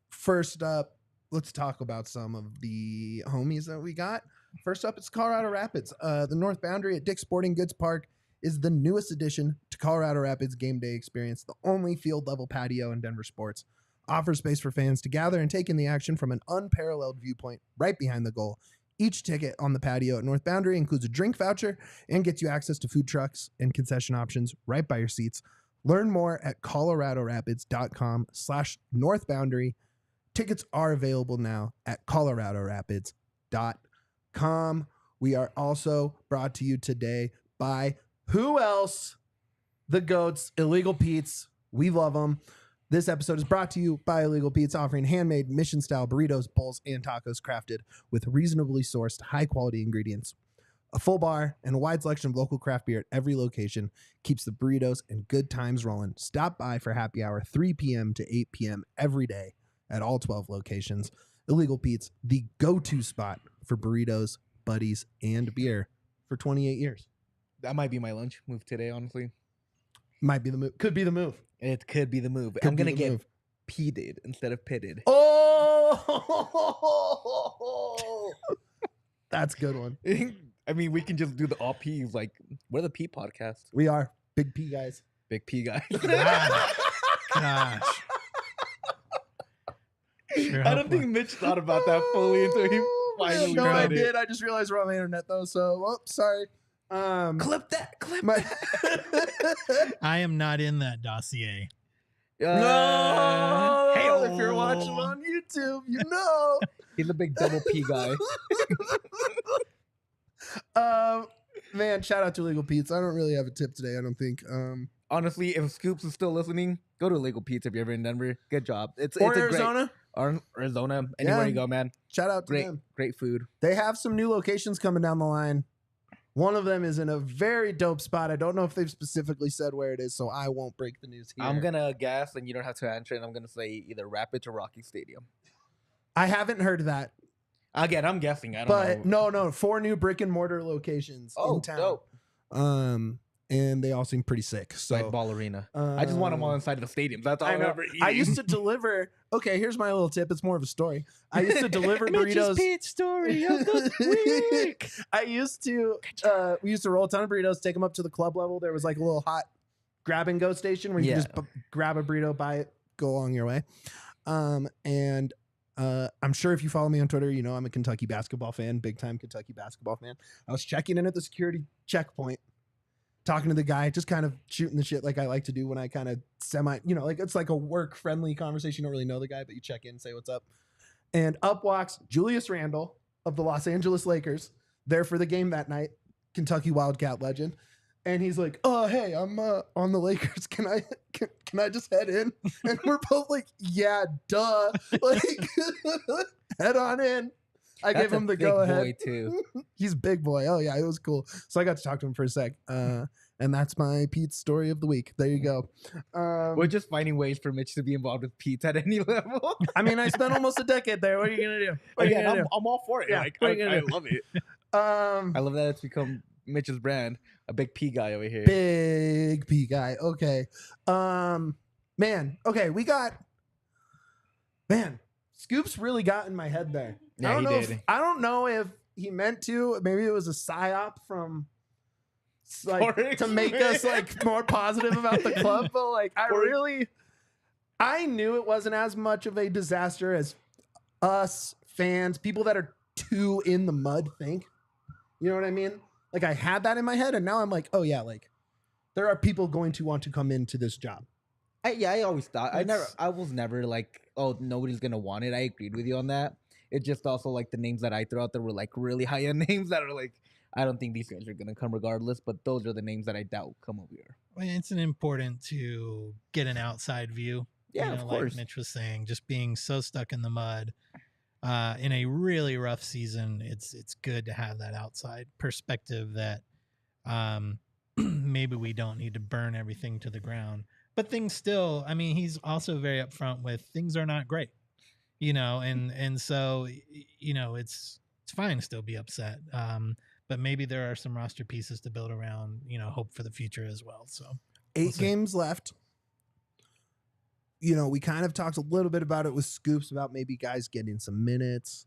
[SPEAKER 1] First up, let's talk about some of the homies that we got. First up, it's Colorado Rapids. The North Boundary at Dick's Sporting Goods Park is the newest addition to Colorado Rapids game day experience, the only field-level patio in Denver sports. Offers space for fans to gather and take in the action from an unparalleled viewpoint right behind the goal. Each ticket on the patio at North Boundary includes a drink voucher and gets you access to food trucks and concession options right by your seats. Learn more at coloradorapids.com/northboundary. Tickets are available now at coloradorapids.com. We are also brought to you today by who else? The GOATs, Illegal Pete's. We love them. This episode is brought to you by Illegal Pete's, offering handmade mission-style burritos, bowls, and tacos crafted with reasonably sourced, high-quality ingredients. A full bar and a wide selection of local craft beer at every location keeps the burritos and good times rolling. Stop by for happy hour 3 p.m. to 8 p.m. every day at all 12 locations. Illegal Pete's, the go-to spot for burritos, buddies, and beer for 28 years.
[SPEAKER 4] That might be my lunch move today, honestly.
[SPEAKER 1] Might be the move. Could be the move.
[SPEAKER 4] It could be the move. I'm going to get peated instead of pitted.
[SPEAKER 1] Oh! That's a good one.
[SPEAKER 4] I mean, we can just do the all P's. Like, we're the P podcast.
[SPEAKER 1] We are. Big P guys.
[SPEAKER 4] Big P guys.
[SPEAKER 5] Gosh. Sure,
[SPEAKER 4] I don't think Mitch thought about that fully until he finally
[SPEAKER 1] No, I
[SPEAKER 4] got it.
[SPEAKER 1] did. I just realized we're on the internet, though, so, sorry.
[SPEAKER 4] Clip that.
[SPEAKER 5] I am not in that dossier.
[SPEAKER 1] No!
[SPEAKER 4] Hey,
[SPEAKER 1] if you're watching on YouTube, you know.
[SPEAKER 4] He's a big double P guy.
[SPEAKER 1] Man, shout out to Legal Pete's. I don't really have a tip today, I don't think.
[SPEAKER 4] Honestly, if Scoops is still listening, go to Legal Pizza if you're ever in Denver. Good job. It's
[SPEAKER 1] Or
[SPEAKER 4] a
[SPEAKER 1] Arizona.
[SPEAKER 4] Arizona, anywhere
[SPEAKER 1] Yeah.
[SPEAKER 4] you go, man.
[SPEAKER 1] Shout out to them.
[SPEAKER 4] Great food.
[SPEAKER 1] They have some new locations coming down the line. One of them is in a very dope spot. I don't know if they've specifically said where it is, so I won't break the news here.
[SPEAKER 4] I'm gonna guess, and you don't have to answer. And I'm gonna say either Rapids or Rocky Stadium.
[SPEAKER 1] I haven't heard that,
[SPEAKER 4] Again, I'm guessing. I don't know.
[SPEAKER 1] but no, 4 new brick and mortar locations in town.
[SPEAKER 4] Dope.
[SPEAKER 1] And they all seem pretty sick. So
[SPEAKER 4] Like Ball Arena. I just want them all inside of the stadiums. That's all
[SPEAKER 1] I
[SPEAKER 4] I'm
[SPEAKER 1] know.
[SPEAKER 4] ever eating.
[SPEAKER 1] I used to deliver. Okay, here's my little tip. It's more of a story. I used to deliver burritos.
[SPEAKER 5] Pete's story of the week.
[SPEAKER 1] I used to. We used to roll a ton of burritos, take them up to the club level. There was like a little hot grab and go station where you could just grab a burrito, buy it, go along your way. And I'm sure if you follow me on Twitter, you know I'm a Kentucky basketball fan, big time Kentucky basketball fan. I was checking in at the security checkpoint, talking to the guy, just kind of shooting the shit like I like to do when I kind of like it's like a work friendly conversation. You don't really know the guy, but you check in, say what's up. And up walks Julius Randle of the Los Angeles Lakers, there for the game that night, Kentucky Wildcat legend. And he's like, "Oh, hey, I'm on the Lakers. Can I just head in?" And we're both like, "Yeah, duh." Like, head on in. I gave him the go ahead.
[SPEAKER 4] Boy too.
[SPEAKER 1] He's big boy. Oh yeah, it was cool. So I got to talk to him for a sec. And that's my Pete's story of the week. There you go.
[SPEAKER 4] We're just finding ways for Mitch to be involved with Pete's at any level.
[SPEAKER 1] I mean, I spent almost a decade there. What are you gonna do? What are you gonna do?
[SPEAKER 4] I'm all for it.
[SPEAKER 1] Yeah,
[SPEAKER 4] Like,
[SPEAKER 1] what are you
[SPEAKER 4] I
[SPEAKER 1] gonna do?
[SPEAKER 4] love it.
[SPEAKER 1] Um,
[SPEAKER 4] I love that it's become Mitch's brand. A big P guy over here.
[SPEAKER 1] big P guy. Okay. Man. Okay, Scoops really got in my head there.
[SPEAKER 4] Yeah,
[SPEAKER 1] I don't
[SPEAKER 4] he
[SPEAKER 1] know
[SPEAKER 4] did.
[SPEAKER 1] I don't know if he meant to. Maybe it was a psyop from to make us like more positive about the club. But like, I knew it wasn't as much of a disaster as us fans, people that are too in the mud think. You know what I mean? Like I had that in my head, and now I'm like, oh yeah, like there are people going to want to come into this job.
[SPEAKER 4] I always thought I was never like, oh, nobody's gonna want it. I agreed with you on that. It's just also like the names that I threw out there were like really high end names that are like, I don't think these guys are gonna come regardless. But those are the names that I doubt come over here.
[SPEAKER 5] Well, it's important to get an outside view.
[SPEAKER 4] Yeah, of course.
[SPEAKER 5] Like Mitch was saying, just being so stuck in the mud in a really rough season, it's good to have that outside perspective that maybe we don't need to burn everything to the ground. But things still, I mean, he's also very upfront with things are not great, and so, it's fine to still be upset. But maybe there are some roster pieces to build around, hope for the future as well. So
[SPEAKER 1] 8 games left. We kind of talked a little bit about it with Scoops about maybe guys getting some minutes.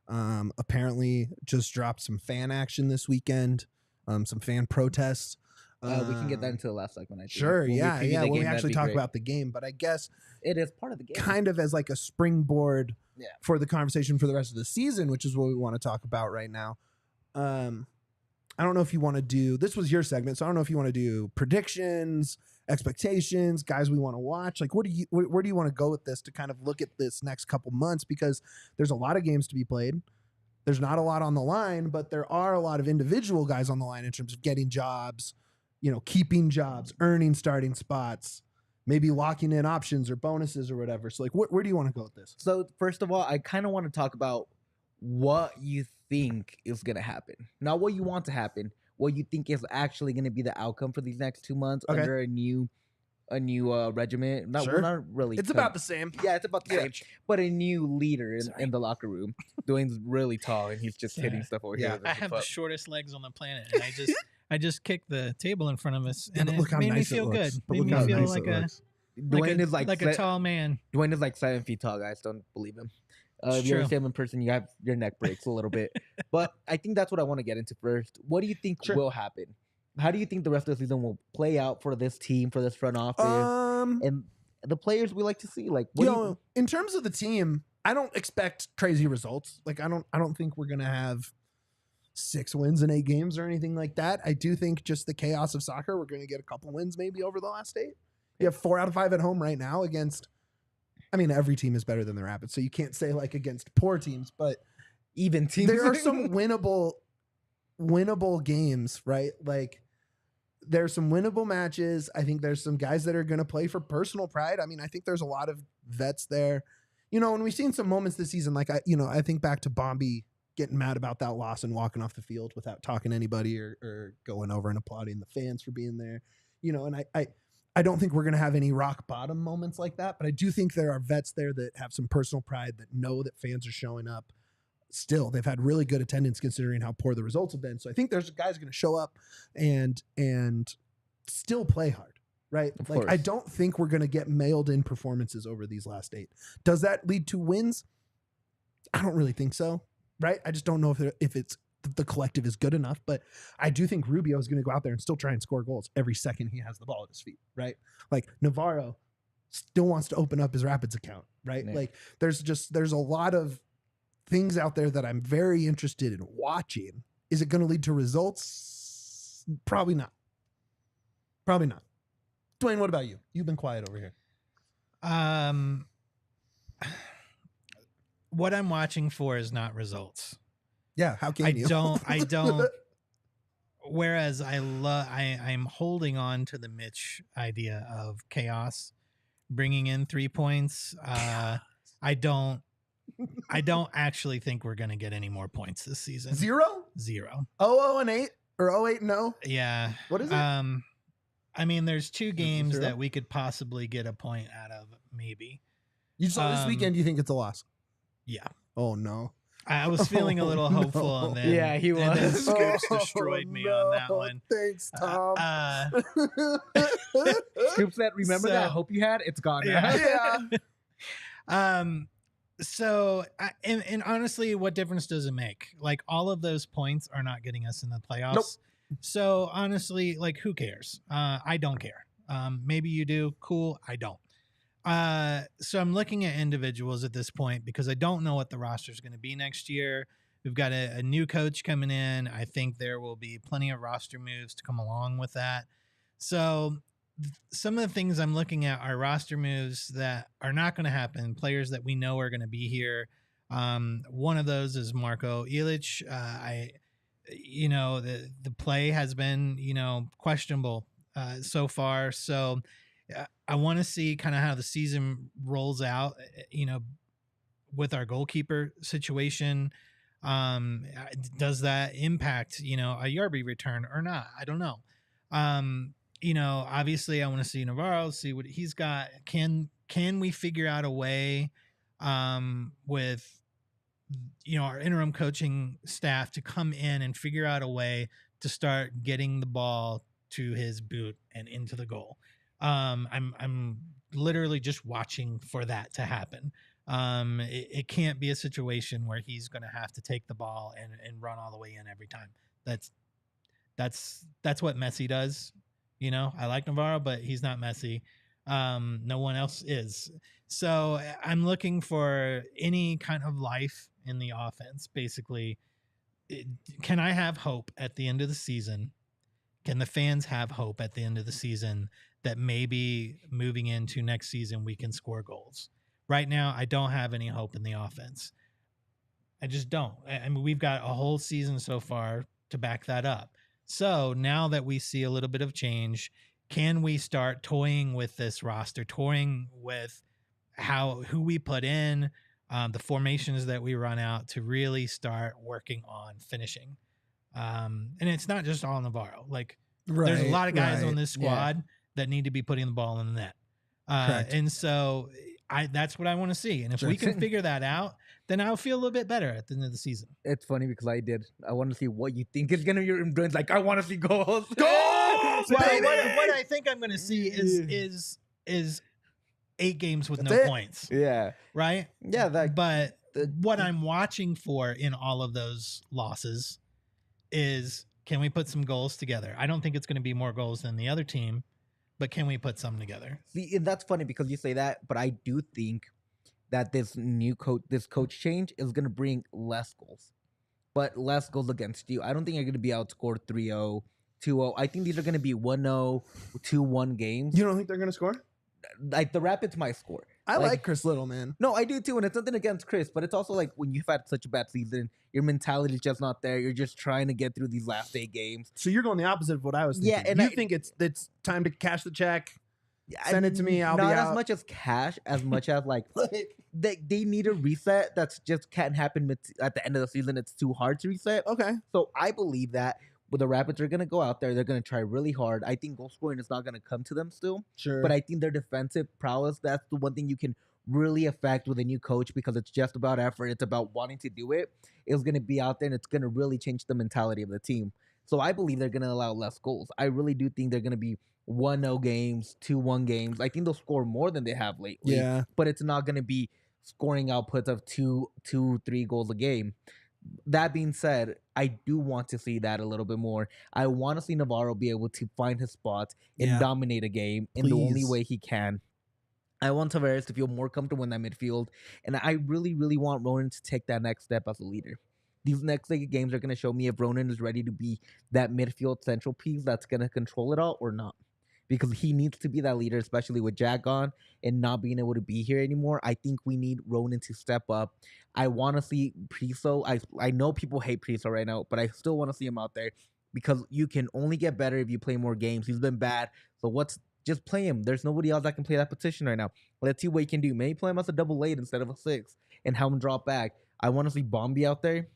[SPEAKER 1] Apparently just dropped some fan action this weekend, some fan protests.
[SPEAKER 4] We can get that into the last segment. I think.
[SPEAKER 1] Sure,
[SPEAKER 4] When we
[SPEAKER 1] yeah.
[SPEAKER 4] preview the
[SPEAKER 1] When we
[SPEAKER 4] game,
[SPEAKER 1] actually
[SPEAKER 4] that'd be
[SPEAKER 1] talk
[SPEAKER 4] great.
[SPEAKER 1] about the game, but I guess
[SPEAKER 4] It is part of the game.
[SPEAKER 1] kind of as like a springboard
[SPEAKER 4] Yeah.
[SPEAKER 1] for the conversation for the rest of the season, which is what we want to talk about right now. I don't know if you want to do, this was your segment, so I don't know if you want to do predictions, expectations, guys we want to watch. Like, where do you want to go with this to kind of look at this next couple months? Because there's a lot of games to be played. There's not a lot on the line, but there are a lot of individual guys on the line in terms of getting jobs, keeping jobs, earning starting spots, maybe locking in options or bonuses or whatever. So like, where do you want to go with this?
[SPEAKER 4] So first of all, I kind of want to talk about what you think is going to happen. Not what you want to happen, what you think is actually going to be the outcome for these next 2 months
[SPEAKER 1] Okay.
[SPEAKER 4] under a new regiment. Not,
[SPEAKER 1] Sure.
[SPEAKER 4] not really.
[SPEAKER 1] It's about the same.
[SPEAKER 4] Yeah, it's about the
[SPEAKER 1] Yeah.
[SPEAKER 4] same. But a new leader
[SPEAKER 5] Sorry.
[SPEAKER 4] in the locker room. Duane's really tall and he's just hitting
[SPEAKER 5] Yeah.
[SPEAKER 4] stuff over
[SPEAKER 1] Yeah.
[SPEAKER 4] here. with
[SPEAKER 5] I
[SPEAKER 4] his
[SPEAKER 5] have
[SPEAKER 4] foot.
[SPEAKER 5] the shortest legs on the planet, and I just kicked the table in front of us,
[SPEAKER 1] Yeah,
[SPEAKER 5] and
[SPEAKER 1] but
[SPEAKER 5] it
[SPEAKER 1] look how
[SPEAKER 5] made me
[SPEAKER 1] nice it
[SPEAKER 5] feel good.
[SPEAKER 1] looks. But
[SPEAKER 5] Made
[SPEAKER 1] look
[SPEAKER 5] me
[SPEAKER 1] how
[SPEAKER 5] feel
[SPEAKER 1] nice
[SPEAKER 5] like
[SPEAKER 1] it
[SPEAKER 5] a
[SPEAKER 1] looks.
[SPEAKER 4] Duane is like
[SPEAKER 5] a tall man.
[SPEAKER 4] Duane is like 7 feet tall, guys. Don't believe him.
[SPEAKER 5] It's
[SPEAKER 4] If you ever
[SPEAKER 5] true.
[SPEAKER 4] see him in person, your neck breaks a little bit. But I think that's what I want to get into first. What do you think
[SPEAKER 1] Sure.
[SPEAKER 4] will happen? How do you think the rest of the season will play out for this team, for this front office, and the players we like to see? Like, what do you,
[SPEAKER 1] in terms of the team, I don't expect crazy results. Like, I don't think we're gonna have 6 wins in 8 games or anything like that. I do think just the chaos of soccer, we're gonna get a couple wins maybe over the last 8. You have 4 out of 5 at home right now against. I mean, every team is better than the Rapids, so you can't say like against poor teams, but
[SPEAKER 4] even teams?
[SPEAKER 1] there are some winnable winnable games, right? Like there's some winnable matches. I think there's some guys that are going to play for personal pride. I mean, I think there's a lot of vets there, you know, and we've seen some moments this season. Like I think back to Bombi getting mad about that loss and walking off the field without talking to anybody or going over and applauding the fans for being there, you know, and I don't think we're going to have any rock bottom moments like that, but I do think there are vets there that have some personal pride, that know that fans are showing up. Still, they've had really good attendance considering how poor the results have been. So I think there's guys going to show up and still play hard, right?
[SPEAKER 4] Of
[SPEAKER 1] like
[SPEAKER 4] course.
[SPEAKER 1] I don't think we're going to get mailed in performances over these last 8. Does that lead to wins? I don't really think so, right? I just don't know if it's the collective is good enough, but I do think Rubio is going to go out there and still try and score goals every second he has the ball at his feet, right? Like Navarro still wants to open up his Rapids account, right?
[SPEAKER 4] Yeah.
[SPEAKER 1] Like there's a lot of things out there that I'm very interested in watching. Is it going to lead to results? Probably not. Probably not. Duane, what about you? You've been quiet over here.
[SPEAKER 5] What I'm watching for is not results.
[SPEAKER 1] Yeah, how can you?
[SPEAKER 5] I don't. Whereas I'm holding on to the Mitch idea of chaos, bringing in 3 points. I don't actually think we're going to get any more points this season.
[SPEAKER 1] 0?
[SPEAKER 5] 0.
[SPEAKER 1] 0-8 or 0-8-0?
[SPEAKER 5] Yeah.
[SPEAKER 1] What is it?
[SPEAKER 5] I mean, there's 2 games
[SPEAKER 1] 0?
[SPEAKER 5] that we could possibly get a point out of, maybe.
[SPEAKER 1] You saw this weekend, you think it's a loss?
[SPEAKER 5] Yeah.
[SPEAKER 1] Oh, no.
[SPEAKER 5] I was feeling a little hopeful, and then
[SPEAKER 4] Yeah, he
[SPEAKER 5] and then
[SPEAKER 4] was.
[SPEAKER 5] Scoops destroyed me on that
[SPEAKER 1] no.
[SPEAKER 5] one.
[SPEAKER 1] Thanks, Tom.
[SPEAKER 4] Scoop said, remember that hope you had? It's gone now.
[SPEAKER 1] Yeah.
[SPEAKER 5] So, and honestly, what difference does it make? Like, all of those points are not getting us in the playoffs.
[SPEAKER 1] Nope.
[SPEAKER 5] So honestly, like, who cares? I don't care. Maybe you do. Cool. I don't. So I'm looking at individuals at this point because I don't know what the roster is going to be next year. We've got a new coach coming in. I think there will be plenty of roster moves to come along with that. So some of the things I'm looking at are roster moves that are not going to happen, players that we know are going to be here. One of those is Marko Ilic. The play has been, questionable so far. So I want to see kind of how the season rolls out, with our goalkeeper situation. Does that impact, a Yarby return or not? I don't know. Obviously I want to see Navarro, see what he's got. Can we figure out a way with, our interim coaching staff to come in and figure out a way to start getting the ball to his boot and into the goal? I'm literally just watching for that to happen. It can't be a situation where he's going to have to take the ball and run all the way in every time. That's what Messi does. I like Navarro, but he's not Messi. No one else is. So I'm looking for any kind of life in the offense. Basically, can I have hope at the end of the season? Can the fans have hope at the end of the season that maybe moving into next season we can score goals? Right now, I don't have any hope in the offense. I just don't. I mean, we've got a whole season so far to back that up. So now that we see a little bit of change, can we start toying with this roster, toying with who we put in, the formations that we run out to really start working on finishing? And it's not just all Navarro. Like, there's a lot of guys on this squad that need to be putting the ball in the net. And so that's what I want to see. And if we can figure that out, then I'll feel a little bit better at the end of the season.
[SPEAKER 4] It's funny because I want to see what you think is going to be your influence. Like, I want to see goals.
[SPEAKER 1] Goals,
[SPEAKER 5] Well,
[SPEAKER 1] baby!
[SPEAKER 5] what I think I'm going to see is 8 games with
[SPEAKER 1] That's
[SPEAKER 5] no
[SPEAKER 1] it.
[SPEAKER 5] points.
[SPEAKER 4] Yeah.
[SPEAKER 5] Right?
[SPEAKER 4] Yeah.
[SPEAKER 5] But what I'm watching for in all of those losses is, can we put some goals together? I don't think it's going to be more goals than the other team, but can we put some together?
[SPEAKER 4] See, and that's funny because you say that, but I do think that this coach change is going to bring less goals, but less goals against you. I don't think you're going to be outscored 3-0, 2-0. I think these are going to be 1-0, 2-1 games.
[SPEAKER 1] You don't think they're going to score?
[SPEAKER 4] Like, the Rapids might score.
[SPEAKER 1] I
[SPEAKER 4] Like-
[SPEAKER 1] like Chris Little, man.
[SPEAKER 4] No, I do too, and it's nothing against Chris, but it's also like when you've had such a bad season, your mentality is just not there. You're just trying to get through these last 8 games.
[SPEAKER 1] So you're going the opposite of what I was thinking.
[SPEAKER 4] Yeah, and
[SPEAKER 1] you
[SPEAKER 4] I-
[SPEAKER 1] think it's time to cash the check?
[SPEAKER 4] I
[SPEAKER 1] Send it to me, I'll be
[SPEAKER 4] not
[SPEAKER 1] out.
[SPEAKER 4] as much as cash, as much as like they need a reset. That's just can't happen at the end of the season. It's too hard to reset.
[SPEAKER 1] Okay.
[SPEAKER 4] So I believe that the Rapids are gonna go out there. They're gonna try really hard. I think goal scoring is not gonna come to them still,
[SPEAKER 1] Sure.
[SPEAKER 4] but I think their defensive prowess. That's the one thing you can really affect with a new coach because it's just about effort. It's about wanting to do it. It's gonna be out there and it's gonna really change the mentality of the team. So I believe they're gonna allow less goals. I really do think they're gonna be 1-0 games, 2-1 games. I think they'll score more than they have lately.
[SPEAKER 1] yeah.
[SPEAKER 4] But it's not going to be scoring outputs of 2-3 goals a game. That being said, I do want to see that a little bit more. I want to see Navarro be able to find his spots and
[SPEAKER 1] Yeah.
[SPEAKER 4] dominate a game in the only
[SPEAKER 1] Please.
[SPEAKER 4] way he can. I want Tavares to feel more comfortable in that midfield, and I really, really want Ronan to take that next step as a leader. These next 8 games are going to show me if Ronan is ready to be that midfield central piece that's going to control it all or not. Because he needs to be that leader, especially with Jack gone and not being able to be here anymore. I think we need Ronan to step up. I want to see Priso. I know people hate Priso right now, but I still want to see him out there because you can only get better if you play more games. He's been bad. So just play him. There's nobody else that can play that position right now. Let's see what he can do. Maybe play him as a double 8 instead of a 6 and have him drop back. I want to see Bombi out there.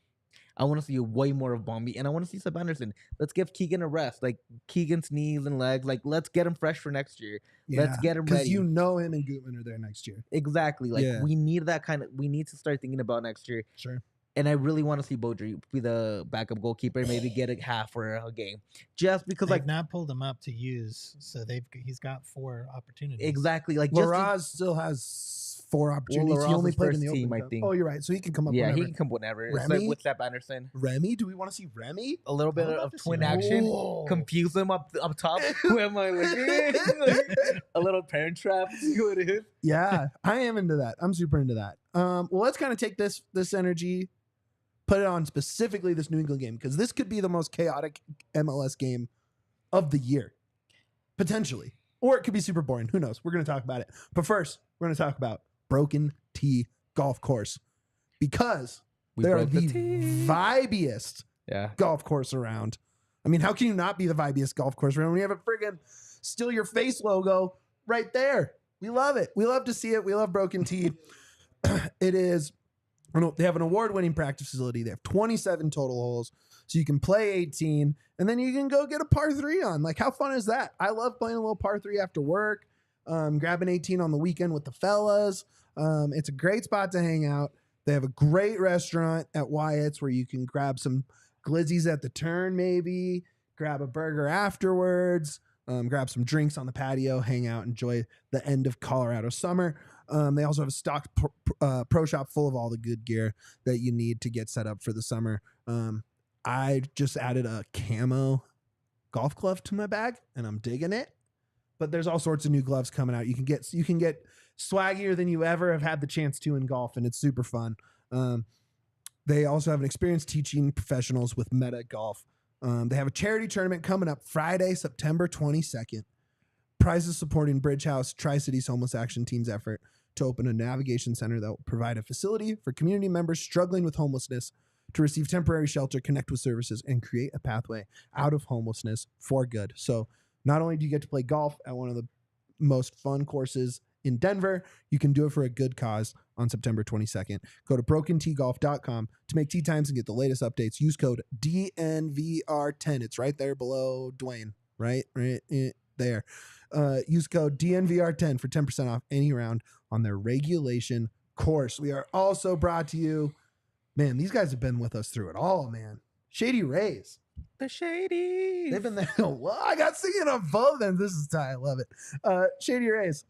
[SPEAKER 4] I want to see way more of Bombi, and I want to see Seb Anderson. Let's give Keegan a rest. Like, Keegan's knees and legs. Like, let's get him fresh for next year. Let's get him
[SPEAKER 1] Because
[SPEAKER 4] ready.
[SPEAKER 1] you know him and Gutman are there next year.
[SPEAKER 4] Exactly. Like,
[SPEAKER 1] Yeah.
[SPEAKER 4] we need that kind of... We need to start thinking about next year.
[SPEAKER 1] Sure.
[SPEAKER 4] And I really want to see Bogert be the backup goalkeeper, maybe get a half for a game. Just because,
[SPEAKER 5] They've
[SPEAKER 4] like...
[SPEAKER 5] not pulled him up to use, so he's got 4 opportunities.
[SPEAKER 4] Exactly. Like, just...
[SPEAKER 1] Laraz still has 4 opportunities. He
[SPEAKER 4] Laraz's
[SPEAKER 1] only played in
[SPEAKER 4] first
[SPEAKER 1] the
[SPEAKER 4] team,
[SPEAKER 1] Open
[SPEAKER 4] I
[SPEAKER 1] Cup.
[SPEAKER 4] think.
[SPEAKER 1] Oh, you're right. So he can come up
[SPEAKER 4] Yeah,
[SPEAKER 1] whenever.
[SPEAKER 4] he can come whenever. It's like
[SPEAKER 1] Remy?
[SPEAKER 4] with Seb Anderson.
[SPEAKER 1] Remy? Do we want to see Remy?
[SPEAKER 4] A little bit
[SPEAKER 5] I would love
[SPEAKER 4] of
[SPEAKER 5] to see
[SPEAKER 4] twin
[SPEAKER 5] that.
[SPEAKER 4] action.
[SPEAKER 1] Whoa.
[SPEAKER 4] Confuse them up top. Who am I looking at? A little parent trap. See what it is.
[SPEAKER 1] Yeah, I am into that. I'm super into that. Well, let's kind of take this energy, put it on specifically this New England game, because this could be the most chaotic MLS game of the year, potentially. Or it could be super boring. Who knows? We're going to talk about it. But first, we're going to talk about Broken T Golf Course, because they are
[SPEAKER 4] broke
[SPEAKER 1] the
[SPEAKER 4] tee.
[SPEAKER 1] vibiest
[SPEAKER 4] Yeah.
[SPEAKER 1] golf course around. I mean, how can you not be the vibiest golf course around when you have a friggin' Steal Your Face logo right there? We love it. We love to see it. We love Broken Tee. It is, they have an award-winning practice facility. They have 27 total holes, so you can play 18, and then you can go get a par 3 on. Like, how fun is that? I love playing a little par 3 after work, grabbing 18 on the weekend with the fellas. It's a great spot to hang out. They have a great restaurant at Wyatt's where you can grab some glizzies at the turn, maybe grab a burger afterwards, grab some drinks on the patio, hang out, enjoy the end of Colorado summer. They also have a stocked pro shop full of all the good gear that you need to get set up for the summer. I just added a camo golf glove to my bag, and I'm digging it. But there's all sorts of new gloves coming out. You can get swaggier than you ever have had the chance to in golf, and it's super fun. They also have an experienced teaching professionals with Meta Golf. They have a charity tournament coming up Friday, September 22nd. Prizes supporting Bridge House, Tri-Cities Homeless Action Team's effort to open a navigation center that will provide a facility for community members struggling with homelessness to receive temporary shelter, connect with services, and create a pathway out of homelessness for good. So not only do you get to play golf at one of the most fun courses in Denver, you can do it for a good cause on September 22nd. Go to brokentgolf.com to make tee times and get the latest updates. Use code DNVR10. It's right there below Duane, right there. Use code DNVR10 for 10% off any round on their regulation course. We are also brought to you, man, these guys have been with us through it all, man. Shady Rays.
[SPEAKER 4] The Shady.
[SPEAKER 1] They've been there. Well, I got singing on both of them. This is Ty. I love it. Shady Rays.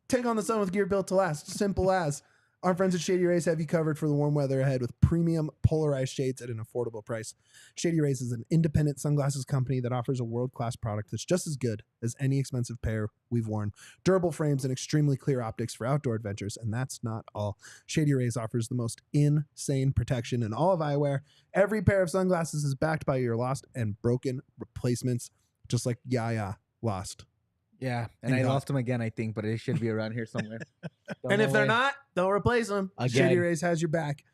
[SPEAKER 1] Take on the sun with gear built to last. Simple as. Our friends at Shady Rays have you covered for the warm weather ahead with premium polarized shades at an affordable price. Shady Rays is an independent sunglasses company that offers a world-class product that's just as good as any expensive pair we've worn. Durable frames and extremely clear optics for outdoor adventures, and that's not all. Shady Rays offers the most insane protection in all of eyewear. Every pair of sunglasses is backed by your lost and broken replacements, just like Yahir lost
[SPEAKER 4] Yeah, and
[SPEAKER 1] And
[SPEAKER 4] I
[SPEAKER 1] God.
[SPEAKER 4] lost him again, I think, but it should be around here somewhere. Don't
[SPEAKER 1] And
[SPEAKER 4] know
[SPEAKER 1] if they're
[SPEAKER 4] where.
[SPEAKER 1] not, they'll replace them.
[SPEAKER 4] Again.
[SPEAKER 1] Shady Rays has your back.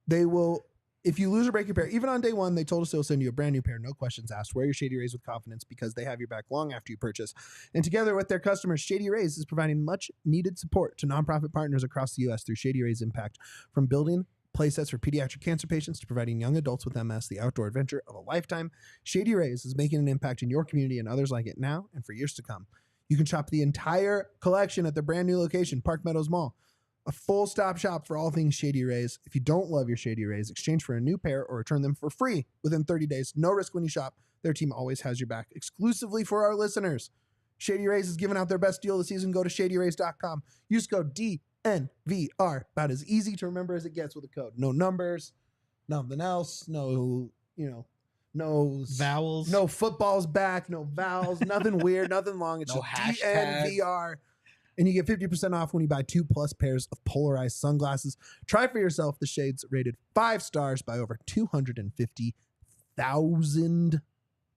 [SPEAKER 1] They will, if you lose or break your pair, even on day one, they told us they'll send you a brand new pair, no questions asked. Wear your Shady Rays with confidence because they have your back long after you purchase. And together with their customers, Shady Rays is providing much needed support to nonprofit partners across the U.S. through Shady Rays Impact, from building playsets for pediatric cancer patients to providing young adults with MS the outdoor adventure of a lifetime. Shady Rays is making an impact in your community and others like it now and for years to come. You can shop the entire collection at their brand new location, Park Meadows Mall. A full stop shop for all things Shady Rays. If you don't love your Shady Rays, exchange for a new pair or return them for free within 30 days. No risk when you shop. Their team always has your back. Exclusively for our listeners, Shady Rays is giving out their best deal of the season. Go to shadyrays.com. Use code DNVR. About as easy to remember as it gets with a code. No numbers, nothing else. No, no
[SPEAKER 5] Vowels.
[SPEAKER 1] No footballs back. No vowels. Nothing weird. Nothing long. It's
[SPEAKER 4] No
[SPEAKER 1] just
[SPEAKER 4] hashtags.
[SPEAKER 1] DNVR. And you get 50% off when you buy 2+ pairs of polarized sunglasses. Try for yourself the shades rated 5 stars by over 250,000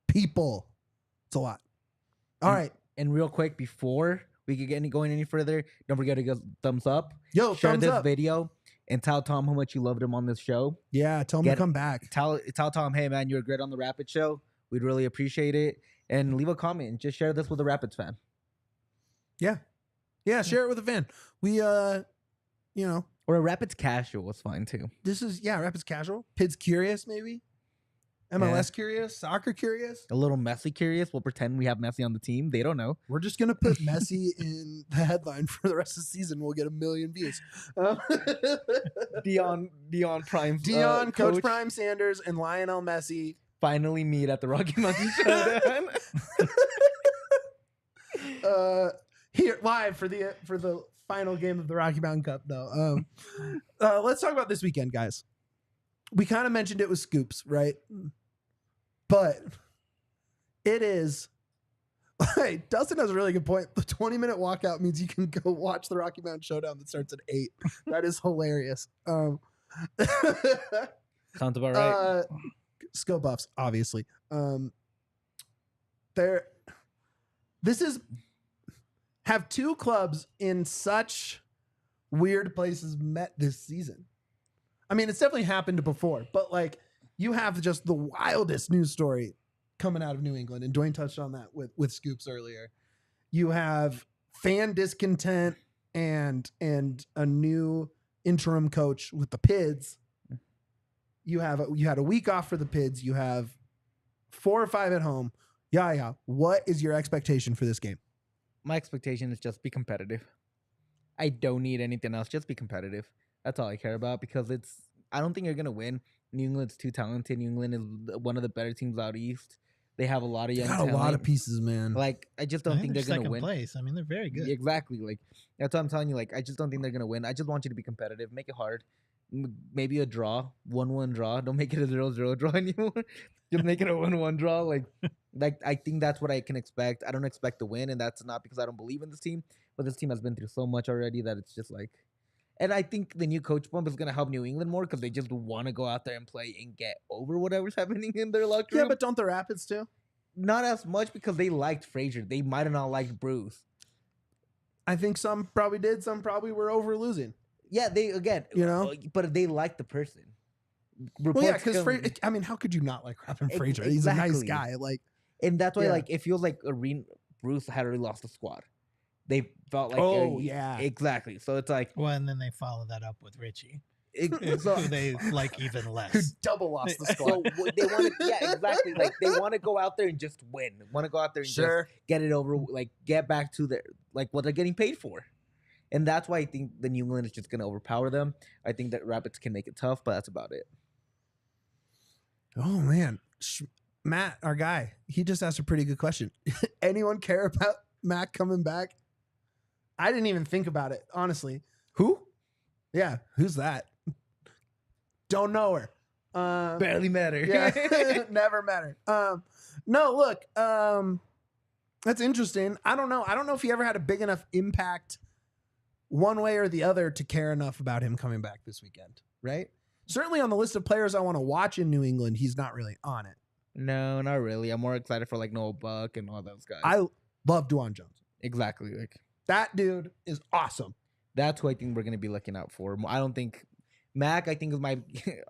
[SPEAKER 1] people. It's a lot. All right.
[SPEAKER 4] And real quick, before we could get going any further, don't forget to give thumbs up.
[SPEAKER 1] Yo,
[SPEAKER 4] Share
[SPEAKER 1] thumbs
[SPEAKER 4] this
[SPEAKER 1] up.
[SPEAKER 4] video and tell Tom how much you loved him on this show.
[SPEAKER 1] Yeah, tell him to
[SPEAKER 4] Get-
[SPEAKER 1] come back.
[SPEAKER 4] Tell Tom, hey man, you're great on the Rapids show. We'd really appreciate it. And leave a comment and just share this with a Rapids fan.
[SPEAKER 1] Yeah, share it with a fan. We,
[SPEAKER 4] Or a Rapids casual was fine too.
[SPEAKER 1] this is, Rapids casual. Pids curious, maybe. MLS curious. Soccer curious.
[SPEAKER 4] A little Messi curious. We'll pretend we have Messi on the team. They don't know.
[SPEAKER 1] We're just going to put Messi in the headline for the rest of the season. We'll get 1 million views.
[SPEAKER 4] Dion Prime.
[SPEAKER 1] Coach Prime Sanders, and Lionel Messi.
[SPEAKER 4] Finally meet at the Rocky Mountain Showdown.
[SPEAKER 1] Here live for the final game of the Rocky Mountain Cup. Though, let's talk about this weekend, guys. We kind of mentioned it with Scoops, right? But it is. Hey, Dustin has a really good point. The 20-minute walkout means you can go watch the Rocky Mountain Showdown that starts at 8. That is hilarious.
[SPEAKER 4] Sounds about right.
[SPEAKER 1] Skill buffs, obviously. Have two clubs in such weird places met this season. I mean, it's definitely happened before, but like you have just the wildest news story coming out of New England, and Duane touched on that with Scoops earlier. You have fan discontent and a new interim coach with the Pids. You had a week off for the Pids. You have 4 or 5 at home. Yeah. What is your expectation for this game?
[SPEAKER 4] My expectation is just be competitive. I don't need anything else. Just be competitive. That's all I care about because I don't think you're going to win. New England's too talented. New England is one of the better teams out east. They have a lot of young talent.
[SPEAKER 1] A lot of pieces, man.
[SPEAKER 4] Like, I just don't think they're going to win.
[SPEAKER 5] Place. I mean, they're very good.
[SPEAKER 4] Exactly. Like, that's what I'm telling you. Like, I just don't think they're going to win. I just want you to be competitive. Make it hard. Maybe a draw. 1-1 draw. Don't make it a 0-0 draw anymore. Just make it a 1-1 draw. Like I think that's what I can expect. I don't expect to win, and that's not because I don't believe in this team, but this team has been through so much already that it's just like. And I think the new coach bump is going to help New England more because they just want to go out there and play and get over whatever's happening in their locker room.
[SPEAKER 1] Yeah, but don't the Rapids too?
[SPEAKER 4] Not as much because they liked Fraser. They might have not liked Bruce.
[SPEAKER 1] I think some probably did. Some probably were over losing.
[SPEAKER 4] Yeah, they again, but they liked the person.
[SPEAKER 1] Well, yeah, because I mean, how could you not like Robin Fraser? He's a nice guy. Like,
[SPEAKER 4] and that's why, like, it feels like Bruce had already lost the squad. They felt like, exactly. So it's like,
[SPEAKER 5] well, and then they follow that up with Richie,
[SPEAKER 4] so,
[SPEAKER 5] who they like even
[SPEAKER 1] who
[SPEAKER 5] less.
[SPEAKER 1] double lost the squad.
[SPEAKER 4] So they want to, exactly. Like they want to go out there and just win. Want to go out there and just get it over, like get back to their what they're getting paid for. And that's why I think the New England is just going to overpower them. I think that Rapids can make it tough, but that's about it.
[SPEAKER 1] Oh, man. Matt, our guy, he just asked a pretty good question. Anyone care about Matt coming back? I didn't even think about it, honestly.
[SPEAKER 4] Who?
[SPEAKER 1] Yeah, who's that? Don't know her.
[SPEAKER 4] Barely met her.
[SPEAKER 1] Yeah, never met her. No, look, that's interesting. I don't know. I don't know if he ever had a big enough impact one way or the other to care enough about him coming back this weekend, right? Certainly on the list of players I want to watch in New England, he's not really on it.
[SPEAKER 4] No, not really. I'm more excited for like Noah Buck and all those guys.
[SPEAKER 1] I love Duane Jones.
[SPEAKER 4] exactly. Like
[SPEAKER 1] That dude is awesome.
[SPEAKER 4] that's who I think we're gonna be looking out for. I don't think Mac. I think is my.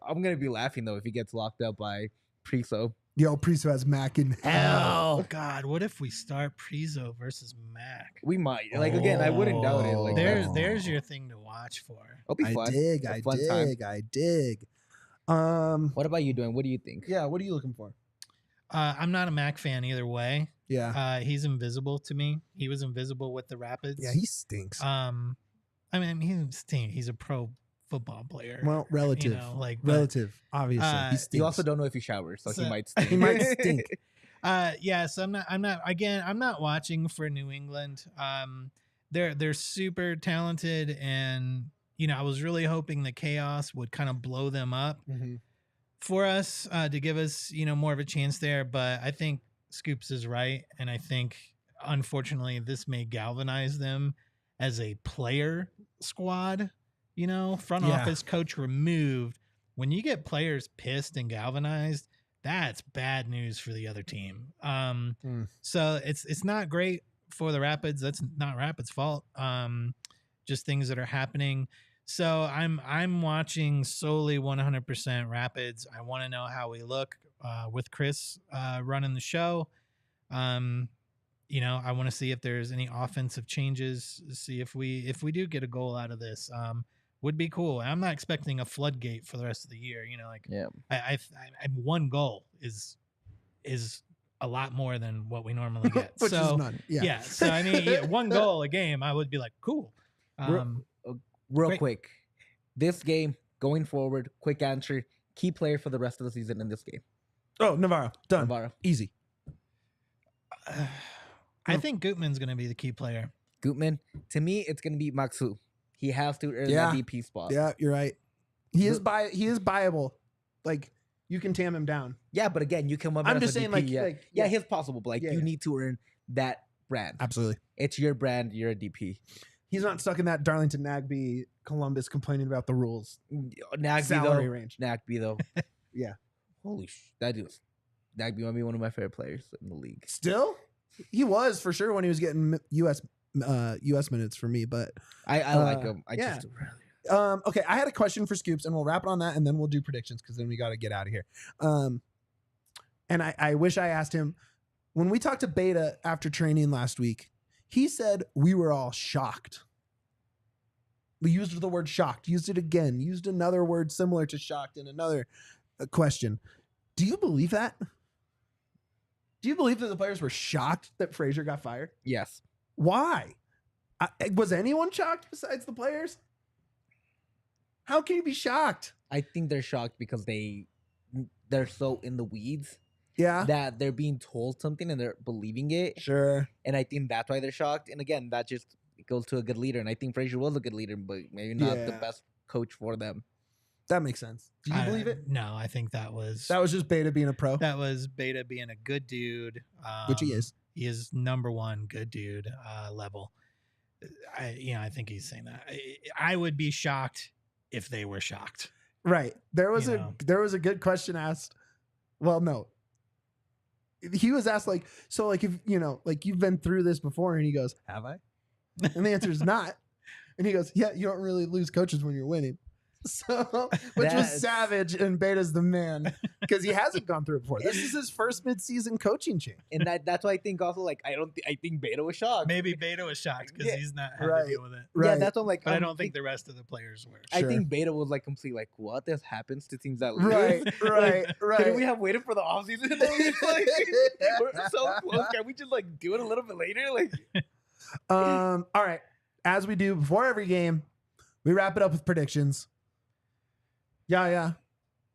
[SPEAKER 4] I'm gonna be laughing though if he gets locked up by Priso.
[SPEAKER 1] Yo, Priso has Mac in hell.
[SPEAKER 5] Oh God, what if we start Priso versus Mac?
[SPEAKER 4] We might. Like again, I wouldn't doubt it. Like
[SPEAKER 5] There's your thing to watch for.
[SPEAKER 4] it'll be
[SPEAKER 1] I
[SPEAKER 4] fun.
[SPEAKER 1] dig.
[SPEAKER 4] A
[SPEAKER 1] I
[SPEAKER 4] fun time.
[SPEAKER 1] dig. I dig.
[SPEAKER 4] What about you doing? What do you think?
[SPEAKER 1] Yeah. What are you looking for?
[SPEAKER 5] I'm not a Mac fan either way.
[SPEAKER 1] Yeah.
[SPEAKER 5] He's invisible to me. He was invisible with the Rapids.
[SPEAKER 1] Yeah. He stinks.
[SPEAKER 5] I mean, he's a pro football player.
[SPEAKER 1] Well, relative.
[SPEAKER 5] You know, like but,
[SPEAKER 1] Relative. Obviously. He stinks.
[SPEAKER 4] You also don't know if he showers, so he
[SPEAKER 5] So-
[SPEAKER 4] might stink.
[SPEAKER 1] He might stink.
[SPEAKER 5] Yeah. So I'm not watching for New England. They're super talented, and I was really hoping the chaos would kind of blow them up
[SPEAKER 1] Mhm.
[SPEAKER 5] for us to give us more of a chance there. But I think Scoops is right, and I think unfortunately this may galvanize them as a player squad. Front
[SPEAKER 1] Yeah.
[SPEAKER 5] office coach removed. When you get players pissed and galvanized, that's bad news for the other team. So it's not great for the Rapids. That's not Rapids' fault. Just things that are happening. So I'm watching solely 100% Rapids. I want to know how we look with Chris running the show. I want to see if there's any offensive changes. See if we do get a goal out of this. Would be cool. I'm not expecting a floodgate for the rest of the year.
[SPEAKER 4] Yeah.
[SPEAKER 5] I one goal is a lot more than what we normally get.
[SPEAKER 1] Which
[SPEAKER 5] so
[SPEAKER 1] is none. Yeah.
[SPEAKER 5] So I mean, one goal a game, I would be like, cool.
[SPEAKER 4] Real
[SPEAKER 5] Great.
[SPEAKER 4] quick, this game going forward. Quick answer: key player for the rest of the season in this game.
[SPEAKER 1] Oh, Navarro. Done.
[SPEAKER 4] Navarro.
[SPEAKER 1] Easy.
[SPEAKER 5] I think Gutman's going to be the key player.
[SPEAKER 4] Gutman. To me, it's gonna be Maxu. He has to earn
[SPEAKER 1] Yeah.
[SPEAKER 4] that DP spot.
[SPEAKER 1] Yeah, you're right. He is buyable. Like you can tam him down.
[SPEAKER 4] Yeah, but again, you come up.
[SPEAKER 1] I'm
[SPEAKER 4] as
[SPEAKER 1] just
[SPEAKER 4] a
[SPEAKER 1] saying,
[SPEAKER 4] DP,
[SPEAKER 1] like,
[SPEAKER 4] yeah, he's possible, but like
[SPEAKER 1] Yeah,
[SPEAKER 4] you
[SPEAKER 1] yeah.
[SPEAKER 4] need to earn that brand.
[SPEAKER 1] Absolutely.
[SPEAKER 4] It's your brand. You're a DP.
[SPEAKER 1] He's not stuck in that Darlington Nagby Columbus complaining about the rules.
[SPEAKER 4] Nagby
[SPEAKER 1] Salary
[SPEAKER 4] though.
[SPEAKER 1] range.
[SPEAKER 4] Nagby though.
[SPEAKER 1] Yeah.
[SPEAKER 4] Holy that dude. Nagby might be one of my favorite players in the league.
[SPEAKER 1] Still, he was for sure when he was getting U.S. minutes for me. But
[SPEAKER 4] I like him. I
[SPEAKER 1] yeah.
[SPEAKER 4] just
[SPEAKER 1] okay, I had a question for Scoops, and we'll wrap it on that, and then we'll do predictions because then we got to get out of here. And I wish I asked him when we talked to Beta after training last week. He said we were all shocked. We used the word shocked, used it again, used another word similar to shocked in another question. Do you believe that? Do you believe that the players were shocked that Fraser got fired?
[SPEAKER 4] yes.
[SPEAKER 1] Why? Was anyone shocked besides the players? How can you be shocked?
[SPEAKER 4] I think they're shocked because they're so in the weeds
[SPEAKER 1] Yeah.
[SPEAKER 4] that they're being told something and they're believing it.
[SPEAKER 1] Sure.
[SPEAKER 4] And I think that's why they're shocked. And again, that just goes to a good leader. And I think Fraser was a good leader, but maybe not the
[SPEAKER 1] Yeah.
[SPEAKER 4] best coach for them.
[SPEAKER 1] That makes sense. Do you believe it?
[SPEAKER 5] No, I think that was
[SPEAKER 1] Just Beta being a pro,
[SPEAKER 5] that was Beta being a good dude,
[SPEAKER 1] which he is.
[SPEAKER 5] He is number one good dude level. I think he's saying that. I would be shocked if they were shocked.
[SPEAKER 1] Right. There was
[SPEAKER 5] You
[SPEAKER 1] a good question asked. Well, no. He was asked if you've been through this before, and he goes, "Have I?" And the answer is not. And he goes, "Yeah, you don't really lose coaches when you're winning." So, which was
[SPEAKER 4] That's-
[SPEAKER 1] savage, and Beta's the man because he hasn't gone through it before. This is his first midseason coaching change.
[SPEAKER 4] And that's why I think also I think Beta was shocked.
[SPEAKER 5] Maybe Beta was shocked because
[SPEAKER 4] Yeah,
[SPEAKER 5] he's not had
[SPEAKER 1] right.
[SPEAKER 5] to deal with it.
[SPEAKER 4] Yeah,
[SPEAKER 1] Right.
[SPEAKER 4] that's what I'm like.
[SPEAKER 5] But I don't think the rest of the players were.
[SPEAKER 4] I
[SPEAKER 1] Sure.
[SPEAKER 4] think Beta was like completely like, what? This happens to teams that lose.
[SPEAKER 1] Right.
[SPEAKER 4] Couldn't we have waited for the offseason? Like, we're so close. Can we just like do it a little bit later? Like,
[SPEAKER 1] All right. As we do before every game, we wrap it up with predictions. Yeah.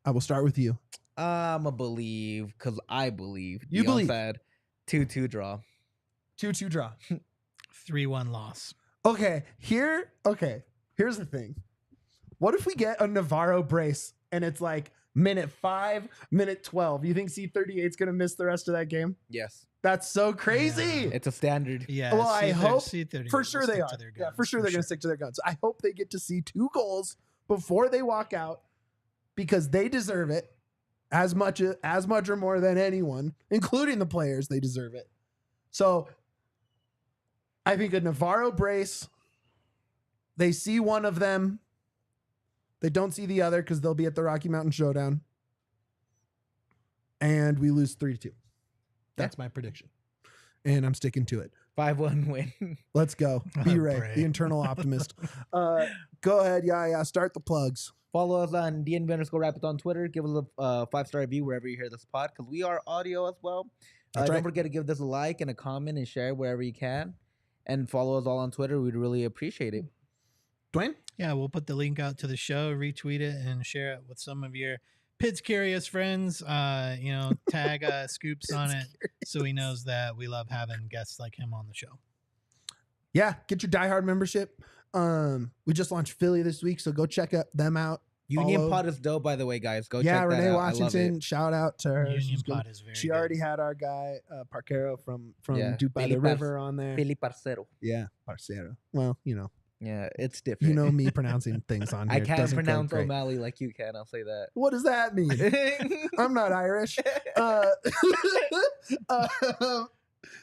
[SPEAKER 1] I will start with you.
[SPEAKER 4] I'm a believe because I believe.
[SPEAKER 1] You believe.
[SPEAKER 4] Said 2-2 draw.
[SPEAKER 1] 2-2 draw.
[SPEAKER 5] 3-1 loss.
[SPEAKER 1] Okay. Here's the thing. What if we get a Navarro brace and it's like minute 5, minute 12? You think C38 is going to miss the rest of that game?
[SPEAKER 4] Yes,
[SPEAKER 1] That's so crazy.
[SPEAKER 4] it's a standard.
[SPEAKER 5] Yeah.
[SPEAKER 1] Well, I hope
[SPEAKER 5] C30
[SPEAKER 1] For
[SPEAKER 5] will
[SPEAKER 1] sure they
[SPEAKER 5] stick
[SPEAKER 1] are.
[SPEAKER 5] to their
[SPEAKER 1] Yeah,
[SPEAKER 5] guns,
[SPEAKER 1] for sure they're going to stick to their guns. I hope they get to see 2 goals before they walk out because they deserve it. as much or more than anyone, including the players. They deserve it. So I think a Navarro brace, they see one of them. They don't see the other because they'll be at the Rocky Mountain Showdown. And we lose 3-2. That's my prediction. And I'm sticking to it.
[SPEAKER 4] 5-1 win.
[SPEAKER 1] Let's go.
[SPEAKER 5] Oh,
[SPEAKER 1] Be Ray,
[SPEAKER 5] great.
[SPEAKER 1] the internal optimist. Go ahead. Yeah. Start the plugs.
[SPEAKER 4] Follow us on DNVR_Rapids on Twitter. Give us a 5-star review wherever you hear this pod, because we are audio as well.
[SPEAKER 1] That's right.
[SPEAKER 4] Don't forget to give this a like and a comment and share wherever you can. And follow us all on Twitter. We'd really appreciate it.
[SPEAKER 1] Duane?
[SPEAKER 5] Yeah, we'll put the link out to the show, retweet it, and share it with some of your Pids curious friends. Tag Scoops on it so he knows that we love having guests like him on the show.
[SPEAKER 1] Yeah. Get your diehard membership. We just launched Philly this week, so go check them out.
[SPEAKER 4] Union
[SPEAKER 1] Follow.
[SPEAKER 4] Pod is dope, by the way, guys. Go check
[SPEAKER 1] Yeah,
[SPEAKER 4] that
[SPEAKER 1] Renee
[SPEAKER 4] out. I love
[SPEAKER 1] Washington.
[SPEAKER 4] it.
[SPEAKER 1] Shout out to her.
[SPEAKER 5] Union
[SPEAKER 1] She's good.
[SPEAKER 5] Pod is very
[SPEAKER 1] She
[SPEAKER 5] good.
[SPEAKER 1] already had our guy Parquero from
[SPEAKER 4] Yeah.
[SPEAKER 1] Duke by
[SPEAKER 4] Billy
[SPEAKER 1] the
[SPEAKER 4] Par-
[SPEAKER 1] River on there.
[SPEAKER 4] Billy Parcero.
[SPEAKER 1] Yeah, Parcero. Well,
[SPEAKER 4] Yeah, it's different.
[SPEAKER 1] you know me pronouncing things on here.
[SPEAKER 4] I
[SPEAKER 1] It
[SPEAKER 4] can't
[SPEAKER 1] doesn't go
[SPEAKER 4] pronounce
[SPEAKER 1] great.
[SPEAKER 4] O'Malley like you can. I'll say that.
[SPEAKER 1] What does that mean? I'm not Irish.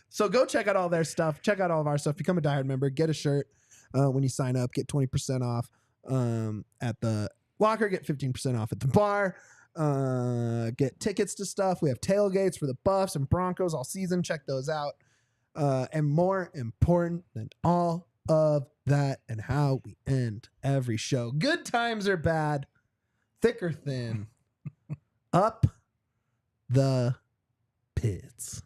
[SPEAKER 1] So go check out all their stuff. Check out all of our stuff. Become a diehard member. Get a shirt when you sign up. Get 20% off at the locker. Get 15% off at the bar. Get tickets to stuff. We have tailgates for the Buffs and Broncos all season. Check those out. And more important than all of that, and how we end every show. Good times or bad, thick or thin, up the Pids.